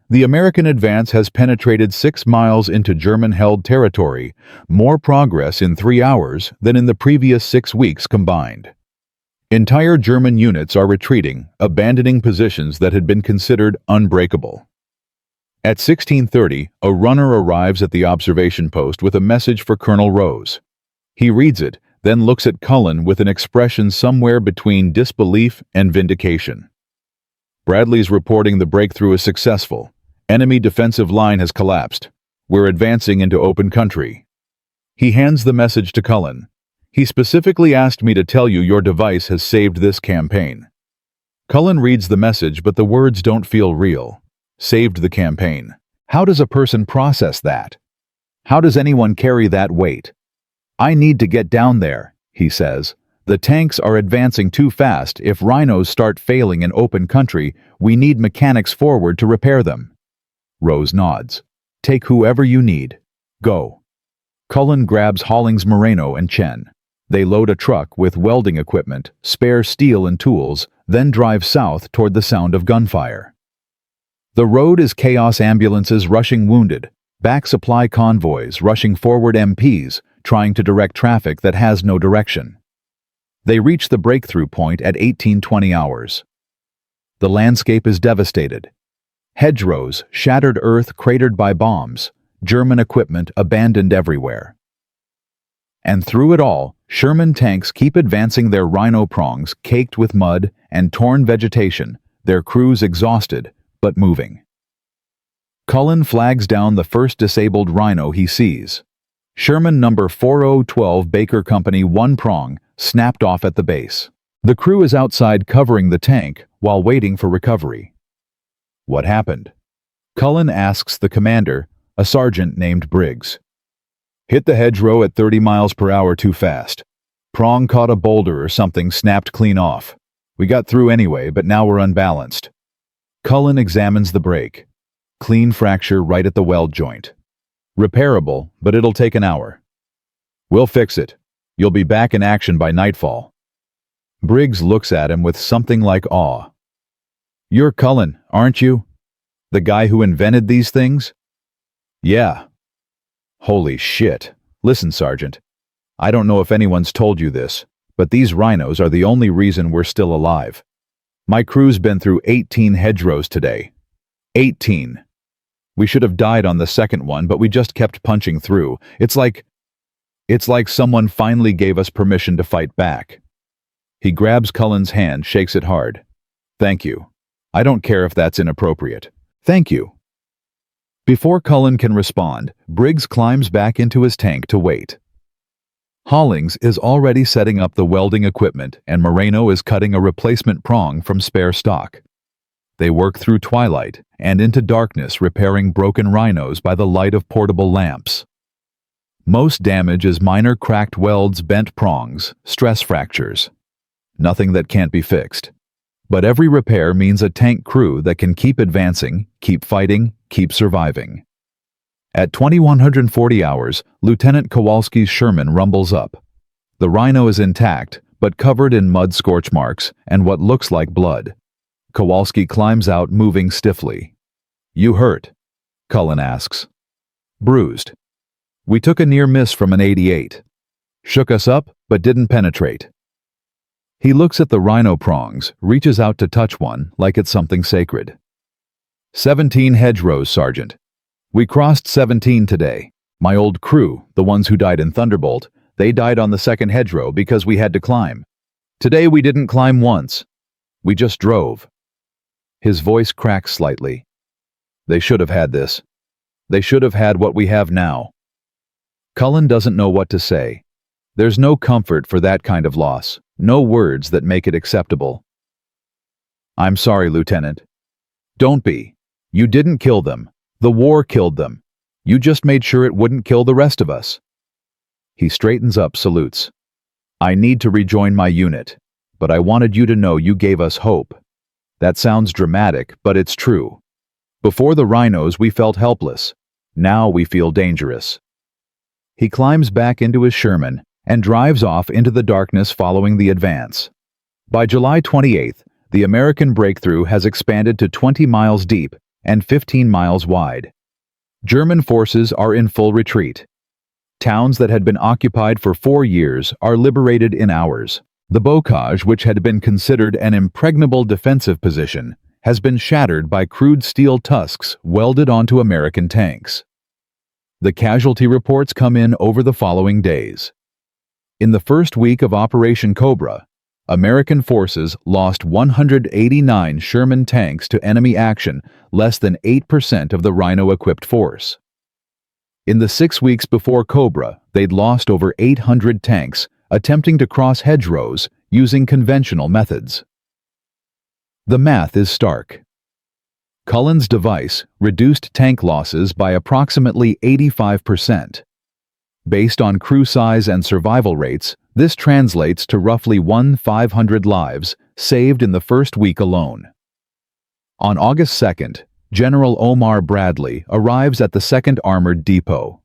The American advance has penetrated 6 miles into German-held territory, more progress in 3 hours than in the previous 6 weeks combined. Entire German units are retreating, abandoning positions that had been considered unbreakable. At 16:30, a runner arrives at the observation post with a message for Colonel Rose. He reads it, then looks at Cullen with an expression somewhere between disbelief and vindication. "Bradley's reporting the breakthrough is successful. Enemy defensive line has collapsed. We're advancing into open country." He hands the message to Cullen. "He specifically asked me to tell you your device has saved this campaign." Cullen reads the message, but the words don't feel real. Saved the campaign. How does a person process that? How does anyone carry that weight? "I need to get down there," he says. "The tanks are advancing too fast. If rhinos start failing in open country, we need mechanics forward to repair them." Rose nods. Take whoever you need. Go." Cullen grabs Hollings, Moreno, and Chen. They load a truck with welding equipment, spare steel and tools, then drive south toward the sound of gunfire. The road is chaos: ambulances rushing wounded, back supply convoys rushing forward, MPs trying to direct traffic that has no direction. They reach the breakthrough point at 18:20 hours. The landscape is devastated. Hedgerows, shattered earth cratered by bombs, German equipment abandoned everywhere. And through it all, Sherman tanks keep advancing, their rhino prongs caked with mud and torn vegetation, their crews exhausted but moving. Cullen flags down the first disabled rhino he sees. Sherman number 4012 Baker Company, one prong snapped off at the base. The crew is outside covering the tank while waiting for recovery. What happened? Cullen asks the commander, a sergeant named Briggs. "Hit the hedgerow at 30 miles per hour too fast. Prong caught a boulder or something, snapped clean off. We got through anyway, but now we're unbalanced." Cullen examines the break. Clean fracture right at the weld joint. Repairable, but it'll take an hour. "We'll fix it. You'll be back in action by nightfall." Briggs looks at him with something like awe. "You're Cullen, aren't you? The guy who invented these things?" "Yeah." "Holy shit. Listen, Sergeant. I don't know if anyone's told you this, but these rhinos are the only reason we're still alive. My crew's been through 18 hedgerows today. 18. We should have died on the second one, but we just kept punching through. It's like someone finally gave us permission to fight back." He grabs Cullen's hand, shakes it hard. "Thank you. I don't care if that's inappropriate. Thank you." Before Cullen can respond, Briggs climbs back into his tank to wait. Hollings is already setting up the welding equipment, and Moreno is cutting a replacement prong from spare stock. They work through twilight and into darkness, repairing broken rhinos by the light of portable lamps. Most damage is minor cracked welds, bent prongs, stress fractures. Nothing that can't be fixed. But every repair means a tank crew that can keep advancing, keep fighting, keep surviving. At 2140 hours, Lieutenant Kowalski's Sherman rumbles up. The rhino is intact, but covered in mud scorch marks and what looks like blood. Kowalski climbs out, moving stiffly. "You hurt?" Cullen asks. "Bruised. We took a near miss from an 88. Shook us up, but didn't penetrate." He looks at the rhino prongs, reaches out to touch one like it's something sacred. 17 hedgerows, Sergeant. We crossed 17 today. My old crew, the ones who died in Thunderbolt, they died on the second hedgerow because we had to climb. Today we didn't climb once. We just drove." His voice cracks slightly. "They should have had this. They should have had what we have now." Cullen doesn't know what to say. There's no comfort for that kind of loss, no words that make it acceptable. "I'm sorry, Lieutenant." "Don't be. You didn't kill them. The war killed them. You just made sure it wouldn't kill the rest of us." He straightens up, salutes. "I need to rejoin my unit, but I wanted you to know you gave us hope. That sounds dramatic, but it's true. Before the rhinos, we felt helpless. Now we feel dangerous." He climbs back into his Sherman and drives off into the darkness following the advance. By July 28th, the American breakthrough has expanded to 20 miles deep and 15 miles wide. German forces are in full retreat. Towns that had been occupied for 4 years are liberated in hours. The bocage, which had been considered an impregnable defensive position, has been shattered by crude steel tusks welded onto American tanks. The casualty reports come in over the following days. In the first week of Operation Cobra, American forces lost 189 Sherman tanks to enemy action, less than 8% of the Rhino-equipped force. In the 6 weeks before Cobra, they'd lost over 800 tanks, attempting to cross hedgerows using conventional methods. The math is stark. Cullen's device reduced tank losses by approximately 85%. Based on crew size and survival rates, this translates to roughly 1,500 lives saved in the first week alone. On August 2nd, General Omar Bradley arrives at the 2nd Armored Depot.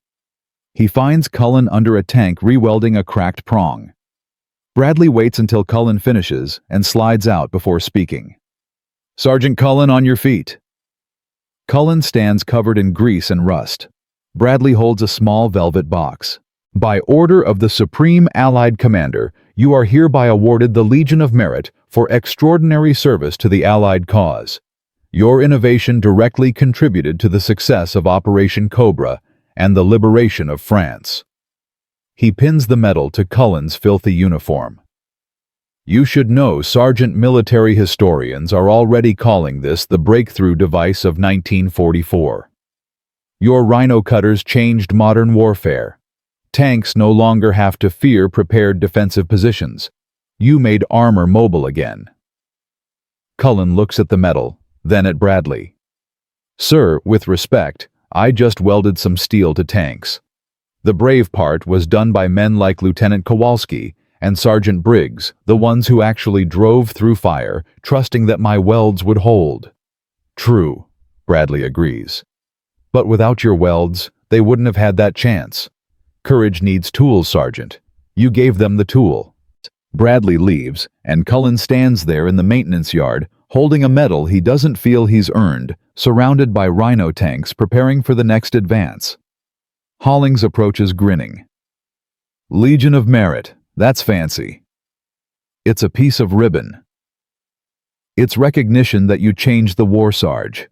He finds Cullen under a tank rewelding a cracked prong. Bradley waits until Cullen finishes and slides out before speaking. "Sergeant Cullen, on your feet." Cullen stands covered in grease and rust. Bradley holds a small velvet box. "By order of the Supreme Allied Commander, you are hereby awarded the Legion of Merit for extraordinary service to the Allied cause. Your innovation directly contributed to the success of Operation Cobra and the liberation of France." He pins the medal to Cullen's filthy uniform. You should know, Sergeant, military historians are already calling this the breakthrough device of 1944. Your Rhino Cutters changed modern warfare. Tanks no longer have to fear prepared defensive positions. You made armor mobile again. Cullen looks at the medal, then at Bradley. "Sir, with respect, I just welded some steel to tanks. The brave part was done by men like Lieutenant Kowalski and Sergeant Briggs, the ones who actually drove through fire, trusting that my welds would hold." "True," Bradley agrees. "But without your welds, they wouldn't have had that chance. Courage needs tools, Sergeant. You gave them the tool." Bradley leaves, and Cullen stands there in the maintenance yard, holding a medal he doesn't feel he's earned, surrounded by Rhino tanks preparing for the next advance. Hollings approaches grinning. "Legion of Merit, that's fancy." "It's a piece of ribbon." "It's recognition that you changed the war, Sarge."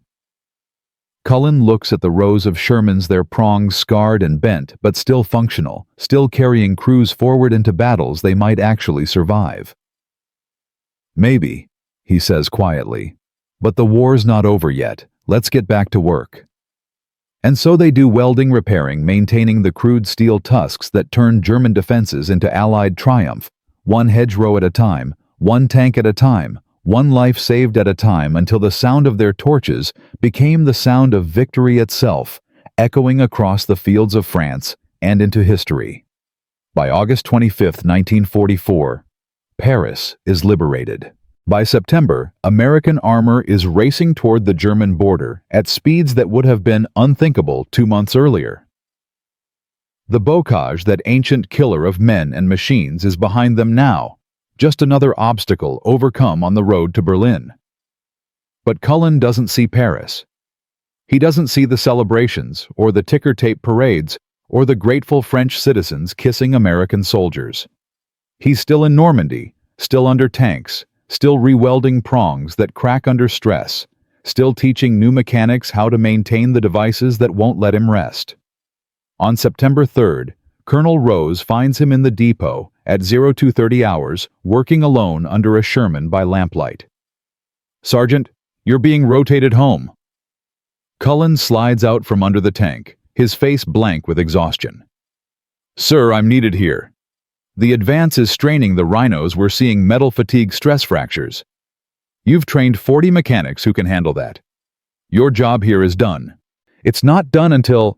Cullen looks at the rows of Shermans, their prongs scarred and bent, but still functional, still carrying crews forward into battles they might actually survive. "Maybe," he says quietly, "but the war's not over yet. Let's get back to work." And so they do, welding, repairing, maintaining the crude steel tusks that turned German defenses into Allied triumph, one hedgerow at a time, one tank at a time, one life saved at a time, until the sound of their torches became the sound of victory itself, echoing across the fields of France and into history. By August 25, 1944, Paris is liberated. By September, American armor is racing toward the German border at speeds that would have been unthinkable 2 months earlier. The bocage, that ancient killer of men and machines, is behind them now, just another obstacle overcome on the road to Berlin. But Cullen doesn't see Paris. He doesn't see the celebrations, or the ticker-tape parades, or the grateful French citizens kissing American soldiers. He's still in Normandy, still under tanks, still rewelding prongs that crack under stress, still teaching new mechanics how to maintain the devices that won't let him rest. On September 3rd, Colonel Rose finds him in the depot at 0230 hours, working alone under a Sherman by lamplight. "Sergeant, you're being rotated home." Cullen slides out from under the tank, his face blank with exhaustion. "Sir, I'm needed here. The advance is straining the Rhinos. We're seeing metal fatigue stress fractures. You've trained 40 mechanics who can handle that. Your job here is done. It's not done until—"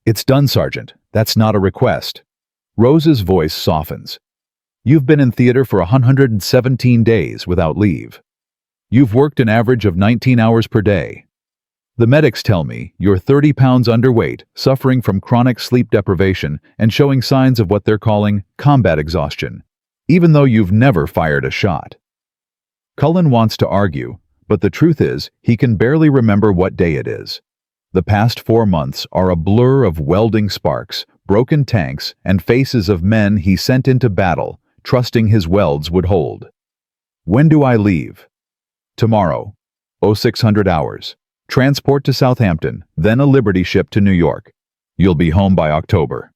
"It's done, Sergeant. That's not a request." Rose's voice softens. "You've been in theater for 117 days without leave. You've worked an average of 19 hours per day. The medics tell me you're 30 pounds underweight, suffering from chronic sleep deprivation and showing signs of what they're calling combat exhaustion, even though you've never fired a shot." Cullen wants to argue, but the truth is he can barely remember what day it is. The past 4 months are a blur of welding sparks, broken tanks, and faces of men he sent into battle, trusting his welds would hold. "When do I leave?" "Tomorrow. 0600 hours. Transport to Southampton, then a Liberty ship to New York. You'll be home by October."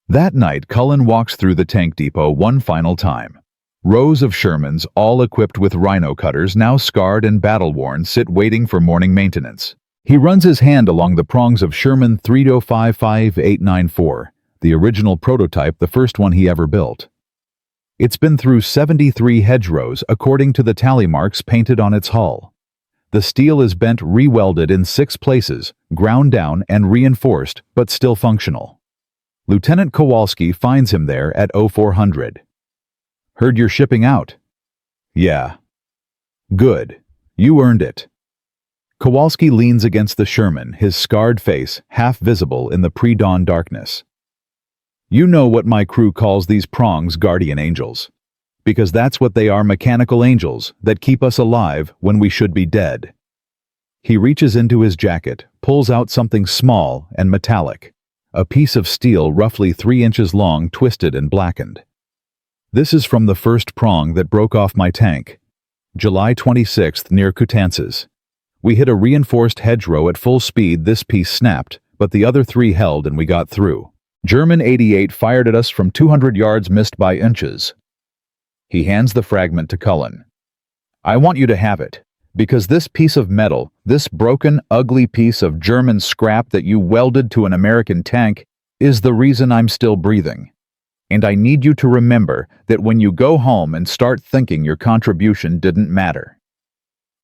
That night, Cullen walks through the tank depot one final time. Rows of Shermans, all equipped with Rhino Cutters, now scarred and battle-worn, sit waiting for morning maintenance. He runs his hand along the prongs of Sherman 3055894, the original prototype, the first one he ever built. It's been through 73 hedgerows, according to the tally marks painted on its hull. The steel is bent, rewelded in 6 places, ground down and reinforced, but still functional. Lieutenant Kowalski finds him there at 0400. "Heard you're shipping out." "Yeah." "Good. You earned it." Kowalski leans against the Sherman, his scarred face half visible in the pre-dawn darkness. You know what my crew calls these prongs guardian angels. Because that's what they are, mechanical angels that keep us alive when we should be dead. He reaches into his jacket, pulls out something small and metallic, a piece of steel roughly 3 inches long, twisted and blackened. This is from the first prong that broke off my tank. July 26th near Coutances. We hit a reinforced hedgerow at full speed. This piece snapped, but the other 3 held and we got through. German 88 fired at us from 200 yards, missed by inches. He hands the fragment to Cullen. I want you to have it, because this piece of metal, this broken, ugly piece of German scrap that you welded to an American tank, is the reason I'm still breathing. And I need you to remember that when you go home and start thinking your contribution didn't matter.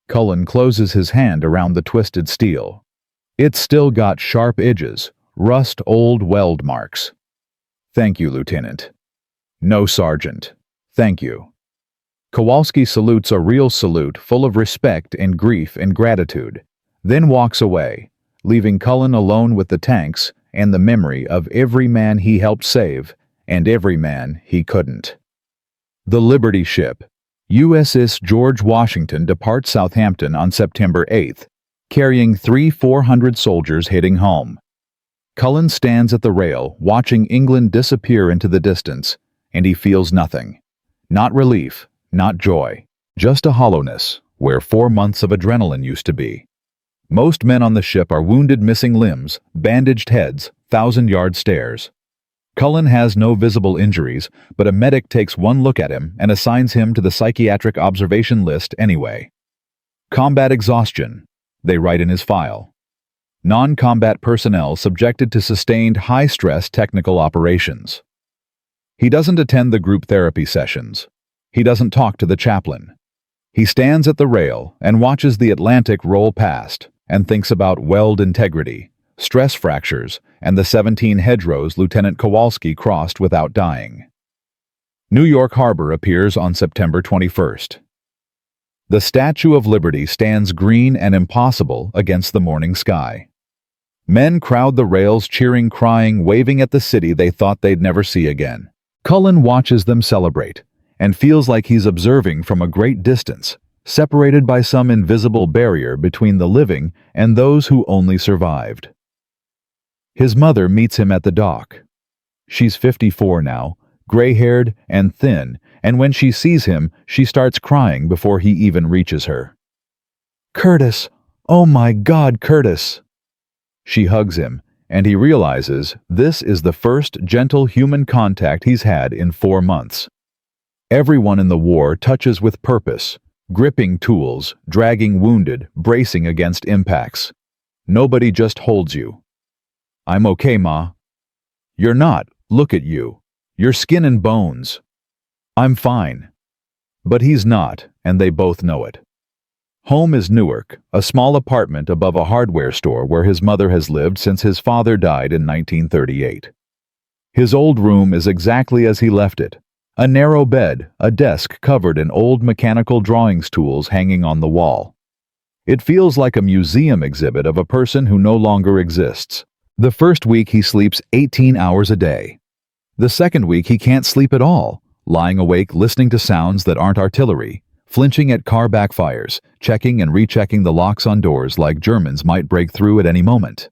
Cullen closes his hand around the twisted steel. It's still got sharp edges, rust, old weld marks. Thank you, Lieutenant. No, Sergeant. Thank you. Kowalski salutes a real salute full of respect and grief and gratitude, then walks away, leaving Cullen alone with the tanks and the memory of every man he helped save and every man he couldn't. The Liberty ship, USS George Washington, departs Southampton on September 8th, carrying 400 soldiers heading home. Cullen stands at the rail, watching England disappear into the distance, and he feels nothing. Not relief, not joy, just a hollowness where 4 months of adrenaline used to be. Most men on the ship are wounded, missing limbs, bandaged heads, 1,000-yard stares. Cullen has no visible injuries, but a medic takes one look at him and assigns him to the psychiatric observation list anyway. Combat exhaustion, they write in his file. Non-combat personnel subjected to sustained high-stress technical operations. He doesn't attend the group therapy sessions. He doesn't talk to the chaplain. He stands at the rail and watches the Atlantic roll past and thinks about weld integrity, stress fractures, and the 17 hedgerows Lieutenant Kowalski crossed without dying. New York Harbor appears on September 21st. The Statue of Liberty stands green and impossible against the morning sky. Men crowd the rails, cheering, crying, waving at the city they thought they'd never see again. Cullen watches them celebrate and feels like he's observing from a great distance, separated by some invisible barrier between the living and those who only survived. His mother meets him at the dock. She's 54 now, gray-haired and thin, and when she sees him, she starts crying before he even reaches her. "Curtis! Oh my God, Curtis!" She hugs him, and he realizes this is the first gentle human contact he's had in 4 months. Everyone in the war touches with purpose, gripping tools, dragging wounded, bracing against impacts. Nobody just holds you. "I'm okay, Ma." "You're not. Look at you. You're skin and bones." "I'm fine." But he's not, and they both know it. Home is Newark, a small apartment above a hardware store where his mother has lived since his father died in 1938. His old room is exactly as he left it. A narrow bed, a desk covered in old mechanical drawings tools hanging on the wall. It feels like a museum exhibit of a person who no longer exists. The first week he sleeps 18 hours a day. The second week he can't sleep at all, lying awake listening to sounds that aren't artillery, flinching at car backfires, checking and rechecking the locks on doors like Germans might break through at any moment.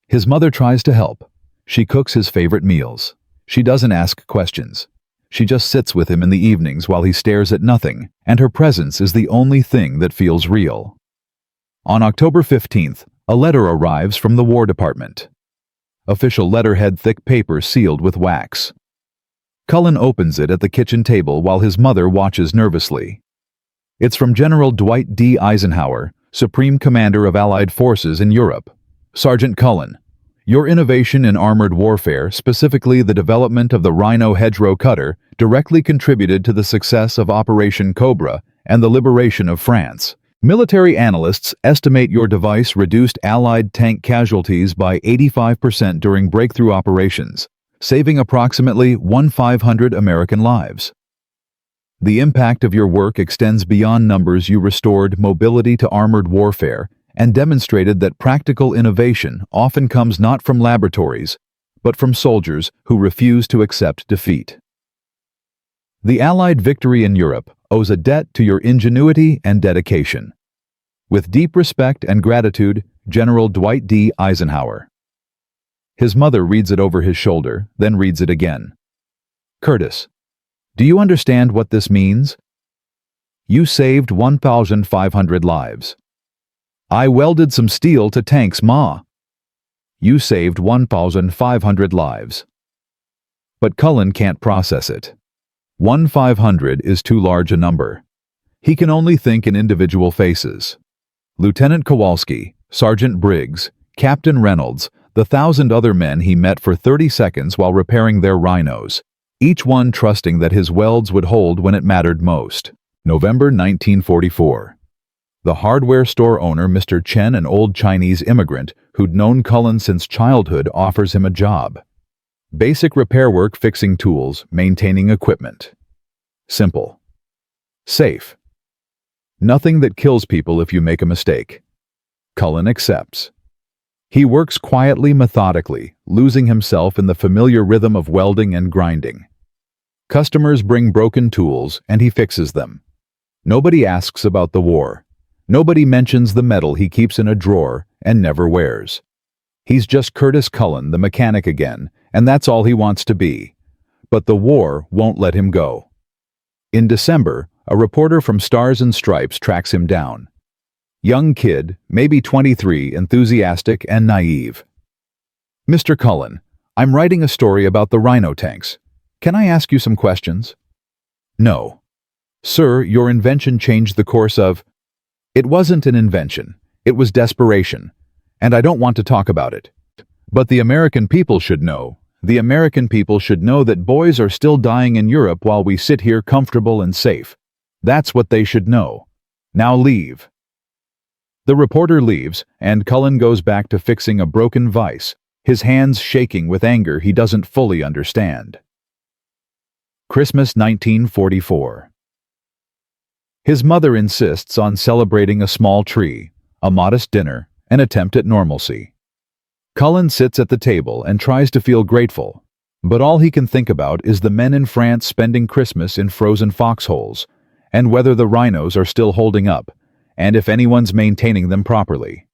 His mother tries to help. She cooks his favorite meals. She doesn't ask questions. She just sits with him in the evenings while he stares at nothing, and her presence is the only thing that feels real. On October 15th, a letter arrives from the War Department. Official letterhead, thick paper sealed with wax. Cullen opens it at the kitchen table while his mother watches nervously. It's from General Dwight D. Eisenhower, Supreme Commander of Allied Forces in Europe. "Sergeant Cullen, your innovation in armored warfare, specifically the development of the Rhino hedgerow cutter, directly contributed to the success of Operation Cobra and the liberation of France. Military analysts estimate your device reduced Allied tank casualties by 85% during breakthrough operations, saving approximately 1,500 American lives. The impact of your work extends beyond numbers. You restored mobility to armored warfare and demonstrated that practical innovation often comes not from laboratories, but from soldiers who refuse to accept defeat. The Allied victory in Europe owes a debt to your ingenuity and dedication. With deep respect and gratitude, General Dwight D. Eisenhower. His mother reads it over his shoulder, then reads it again. Curtis, do you understand what this means? You saved 1,500 lives. I welded some steel to tanks, Ma. You saved 1,500 lives. But Cullen can't process it. 1,500 is too large a number. He can only think in individual faces. Lieutenant Kowalski, Sergeant Briggs, Captain Reynolds, the 1,000 other men he met for 30 seconds while repairing their rhinos, each one trusting that his welds would hold when it mattered most. November 1944. The hardware store owner, Mr. Chen, an old Chinese immigrant who'd known Cullen since childhood, offers him a job. Basic repair work, fixing tools, maintaining equipment. Simple. Safe. Nothing that kills people if you make a mistake. Cullen accepts. He works quietly, methodically, losing himself in the familiar rhythm of welding and grinding. Customers bring broken tools, and he fixes them. Nobody asks about the war. Nobody mentions the medal he keeps in a drawer and never wears. He's just Curtis Cullen, the mechanic again, and that's all he wants to be. But the war won't let him go. In December, a reporter from Stars and Stripes tracks him down. Young kid, maybe 23, enthusiastic and naive. Mr. Cullen, I'm writing a story about the Rhino tanks. Can I ask you some questions? No. Sir, your invention changed the course of... It wasn't an invention. It was desperation. And I don't want to talk about it. But the American people should know. The American people should know that boys are still dying in Europe while we sit here comfortable and safe. That's what they should know. Now leave. The reporter leaves, and Cullen goes back to fixing a broken vise, his hands shaking with anger he doesn't fully understand. Christmas 1944. His mother insists on celebrating a small tree, a modest dinner, an attempt at normalcy. Cullen sits at the table and tries to feel grateful, but all he can think about is the men in France spending Christmas in frozen foxholes, and whether the rhinos are still holding up, and if anyone's maintaining them properly.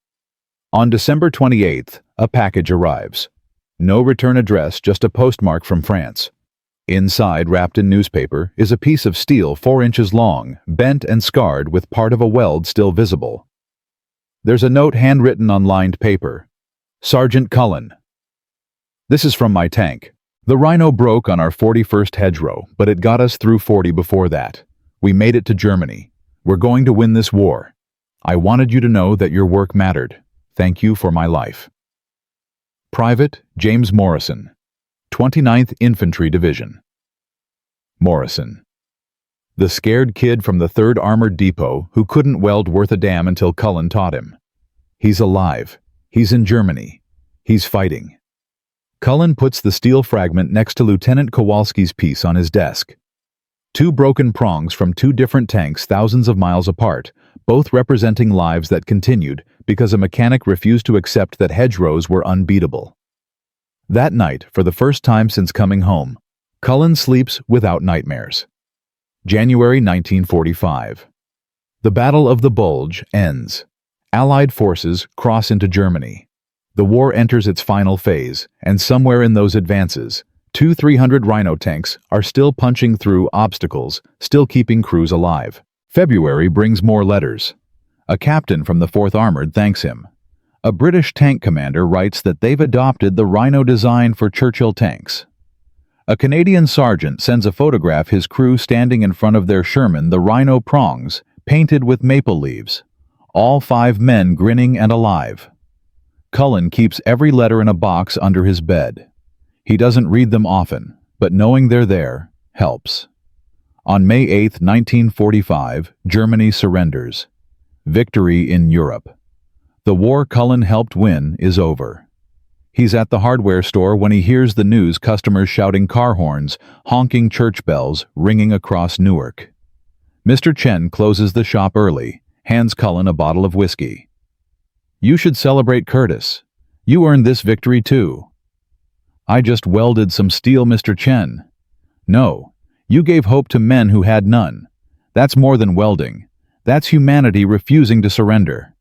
On December 28th, a package arrives. No return address, just a postmark from France. Inside, wrapped in newspaper, is a piece of steel 4 inches long, bent and scarred with part of a weld still visible. There's a note handwritten on lined paper. Sergeant Cullen. This is from my tank. The Rhino broke on our 41st hedgerow, but it got us through 40 before that. We made it to Germany. We're going to win this war. I wanted you to know that your work mattered. Thank you for my life. Private James Morrison, 29th Infantry Division. Morrison. The scared kid from the 3rd Armored Depot who couldn't weld worth a damn until Cullen taught him. He's alive. He's in Germany. He's fighting. Cullen puts the steel fragment next to Lieutenant Kowalski's piece on his desk. 2 broken prongs from 2 different tanks thousands of miles apart, both representing lives that continued because a mechanic refused to accept that hedgerows were unbeatable. That night, for the first time since coming home, Cullen sleeps without nightmares. January 1945. The Battle of the Bulge ends. Allied forces cross into Germany. The war enters its final phase, and somewhere in those advances, 2 300 Rhino tanks are still punching through obstacles, still keeping crews alive. February brings more letters. A captain from the 4th Armored thanks him. A British tank commander writes that they've adopted the Rhino design for Churchill tanks. A Canadian sergeant sends a photograph his crew standing in front of their Sherman, the Rhino prongs, painted with maple leaves. All 5 men grinning and alive. Cullen keeps every letter in a box under his bed. He doesn't read them often, but knowing they're there helps. On May 8, 1945, Germany surrenders. Victory in Europe. The war Cullen helped win is over. He's at the hardware store when he hears the news, customers shouting car horns, honking church bells, ringing across Newark. Mr. Chen closes the shop early, hands Cullen a bottle of whiskey. You should celebrate, Curtis. You earned this victory too. I just welded some steel, Mr. Chen. No, you gave hope to men who had none. That's more than welding. That's humanity refusing to surrender.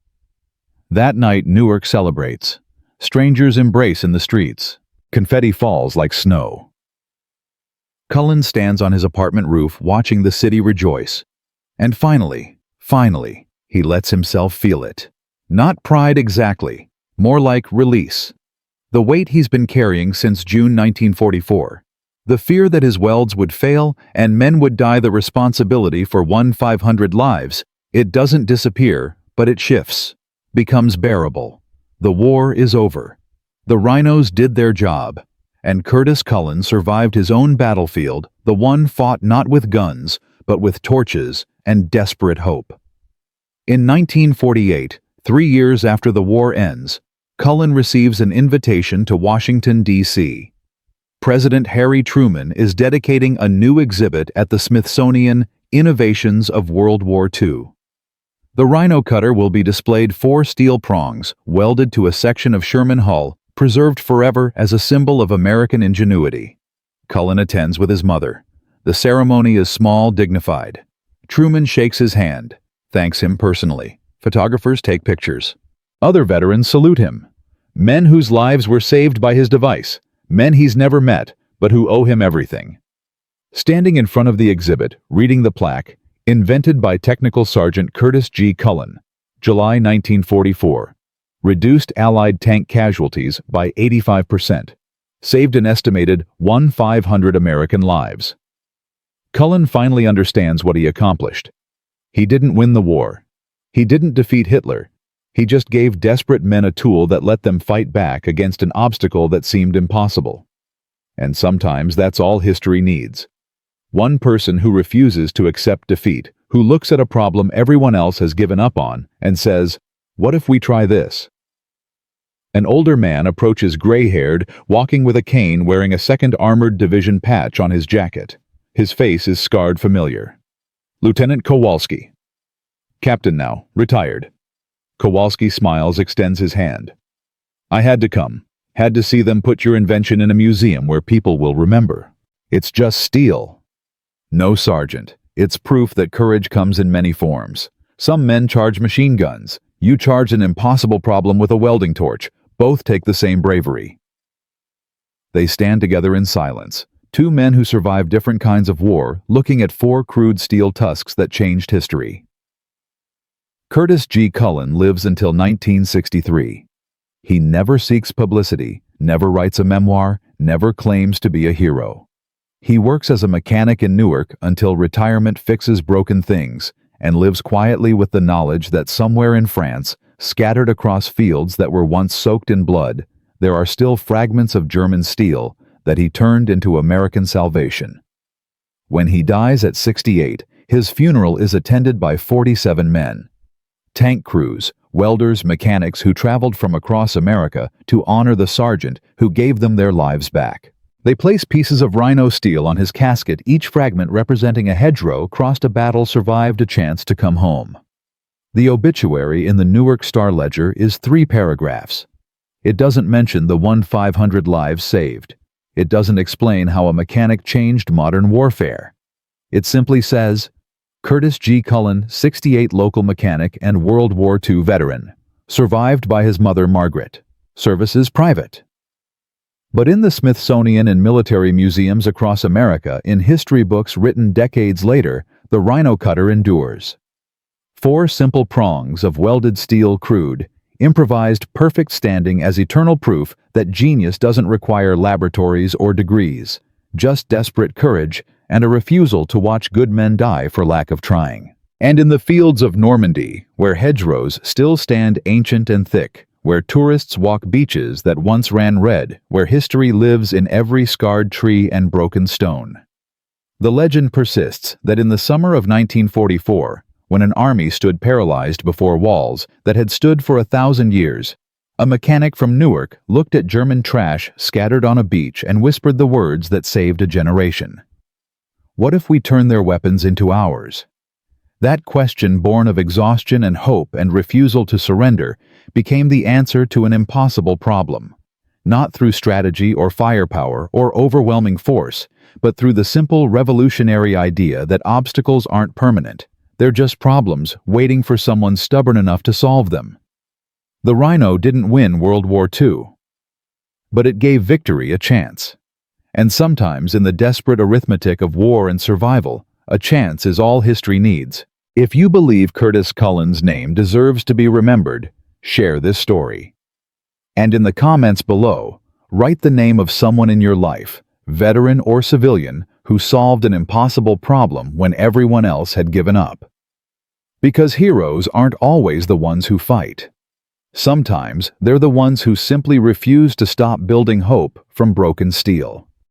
That night, Newark celebrates. Strangers embrace in the streets. Confetti falls like snow. Cullen stands on his apartment roof watching the city rejoice. And finally, he lets himself feel it. Not pride exactly, more like release. The weight he's been carrying since June 1944. The fear that his welds would fail and men would die, the responsibility for 500 lives. It doesn't disappear, but it shifts, becomes bearable. The war is over. The Rhinos did their job, and Curtis Cullen survived his own battlefield, the one fought not with guns, but with torches and desperate hope. In 1948, 3 years after the war ends, Cullen receives an invitation to Washington, D.C. President Harry Truman is dedicating a new exhibit at the Smithsonian Innovations of World War II. The Rhino Cutter will be displayed 4 steel prongs welded to a section of Sherman hull, preserved forever as a symbol of American ingenuity. Cullen attends with his mother. The ceremony is small, dignified. Truman shakes his hand, thanks him personally. Photographers take pictures. Other veterans salute him. Men whose lives were saved by his device. Men he's never met, but who owe him everything. Standing in front of the exhibit, reading the plaque, invented by Technical Sergeant Curtis G. Cullen, July 1944. Reduced Allied tank casualties by 85%. Saved an estimated 1,500 American lives. Cullen finally understands what he accomplished. He didn't win the war. He didn't defeat Hitler. He just gave desperate men a tool that let them fight back against an obstacle that seemed impossible. And sometimes that's all history needs. One person who refuses to accept defeat, who looks at a problem everyone else has given up on and says, "What if we try this?" An older man approaches gray-haired, walking with a cane, wearing a 2nd Armored Division patch on his jacket. His face is scarred familiar. Lieutenant Kowalski. Captain now, retired. Kowalski smiles, extends his hand. I had to come. Had to see them put your invention in a museum where people will remember. It's just steel. No, Sergeant. It's proof that courage comes in many forms. Some men charge machine guns. You charge an impossible problem with a welding torch. Both take the same bravery. They stand together in silence. 2 men who survived different kinds of war, looking at 4 crude steel tusks that changed history. Curtis G. Cullen lives until 1963. He never seeks publicity, never writes a memoir, never claims to be a hero. He works as a mechanic in Newark until retirement fixes broken things, and lives quietly with the knowledge that somewhere in France, scattered across fields that were once soaked in blood, there are still fragments of German steel that he turned into American salvation. When he dies at 68, his funeral is attended by 47 men. Tank crews, welders, mechanics who traveled from across America to honor the sergeant who gave them their lives back. They place pieces of rhino steel on his casket, each fragment representing a hedgerow crossed a battle, survived a chance to come home. The obituary in the Newark Star-Ledger is 3 paragraphs. It doesn't mention the 1,500 lives saved. It doesn't explain how a mechanic changed modern warfare. It simply says, Curtis G. Cullen, 68, local mechanic and World War II veteran. Survived by his mother, Margaret. Services private. But in the Smithsonian and military museums across America, in history books written decades later, the Rhino Cutter endures. 4 simple prongs of welded steel, crude, improvised, perfect, standing as eternal proof that genius doesn't require laboratories or degrees, just desperate courage and a refusal to watch good men die for lack of trying. And in the fields of Normandy, where hedgerows still stand ancient and thick, where tourists walk beaches that once ran red, where history lives in every scarred tree and broken stone. The legend persists that in the summer of 1944, when an army stood paralyzed before walls that had stood for 1,000 years, a mechanic from Newark looked at German trash scattered on a beach and whispered the words that saved a generation. What if we turn their weapons into ours? That question, born of exhaustion and hope and refusal to surrender, became the answer to an impossible problem. Not through strategy or firepower or overwhelming force, but through the simple revolutionary idea that obstacles aren't permanent. They're just problems waiting for someone stubborn enough to solve them. The Rhino didn't win World War II, but it gave victory a chance. And sometimes, in the desperate arithmetic of war and survival, a chance is all history needs. If you believe Curtis Cullen's name deserves to be remembered, share this story. And in the comments below, write the name of someone in your life, veteran or civilian, who solved an impossible problem when everyone else had given up. Because heroes aren't always the ones who fight. Sometimes they're the ones who simply refuse to stop building hope from broken steel.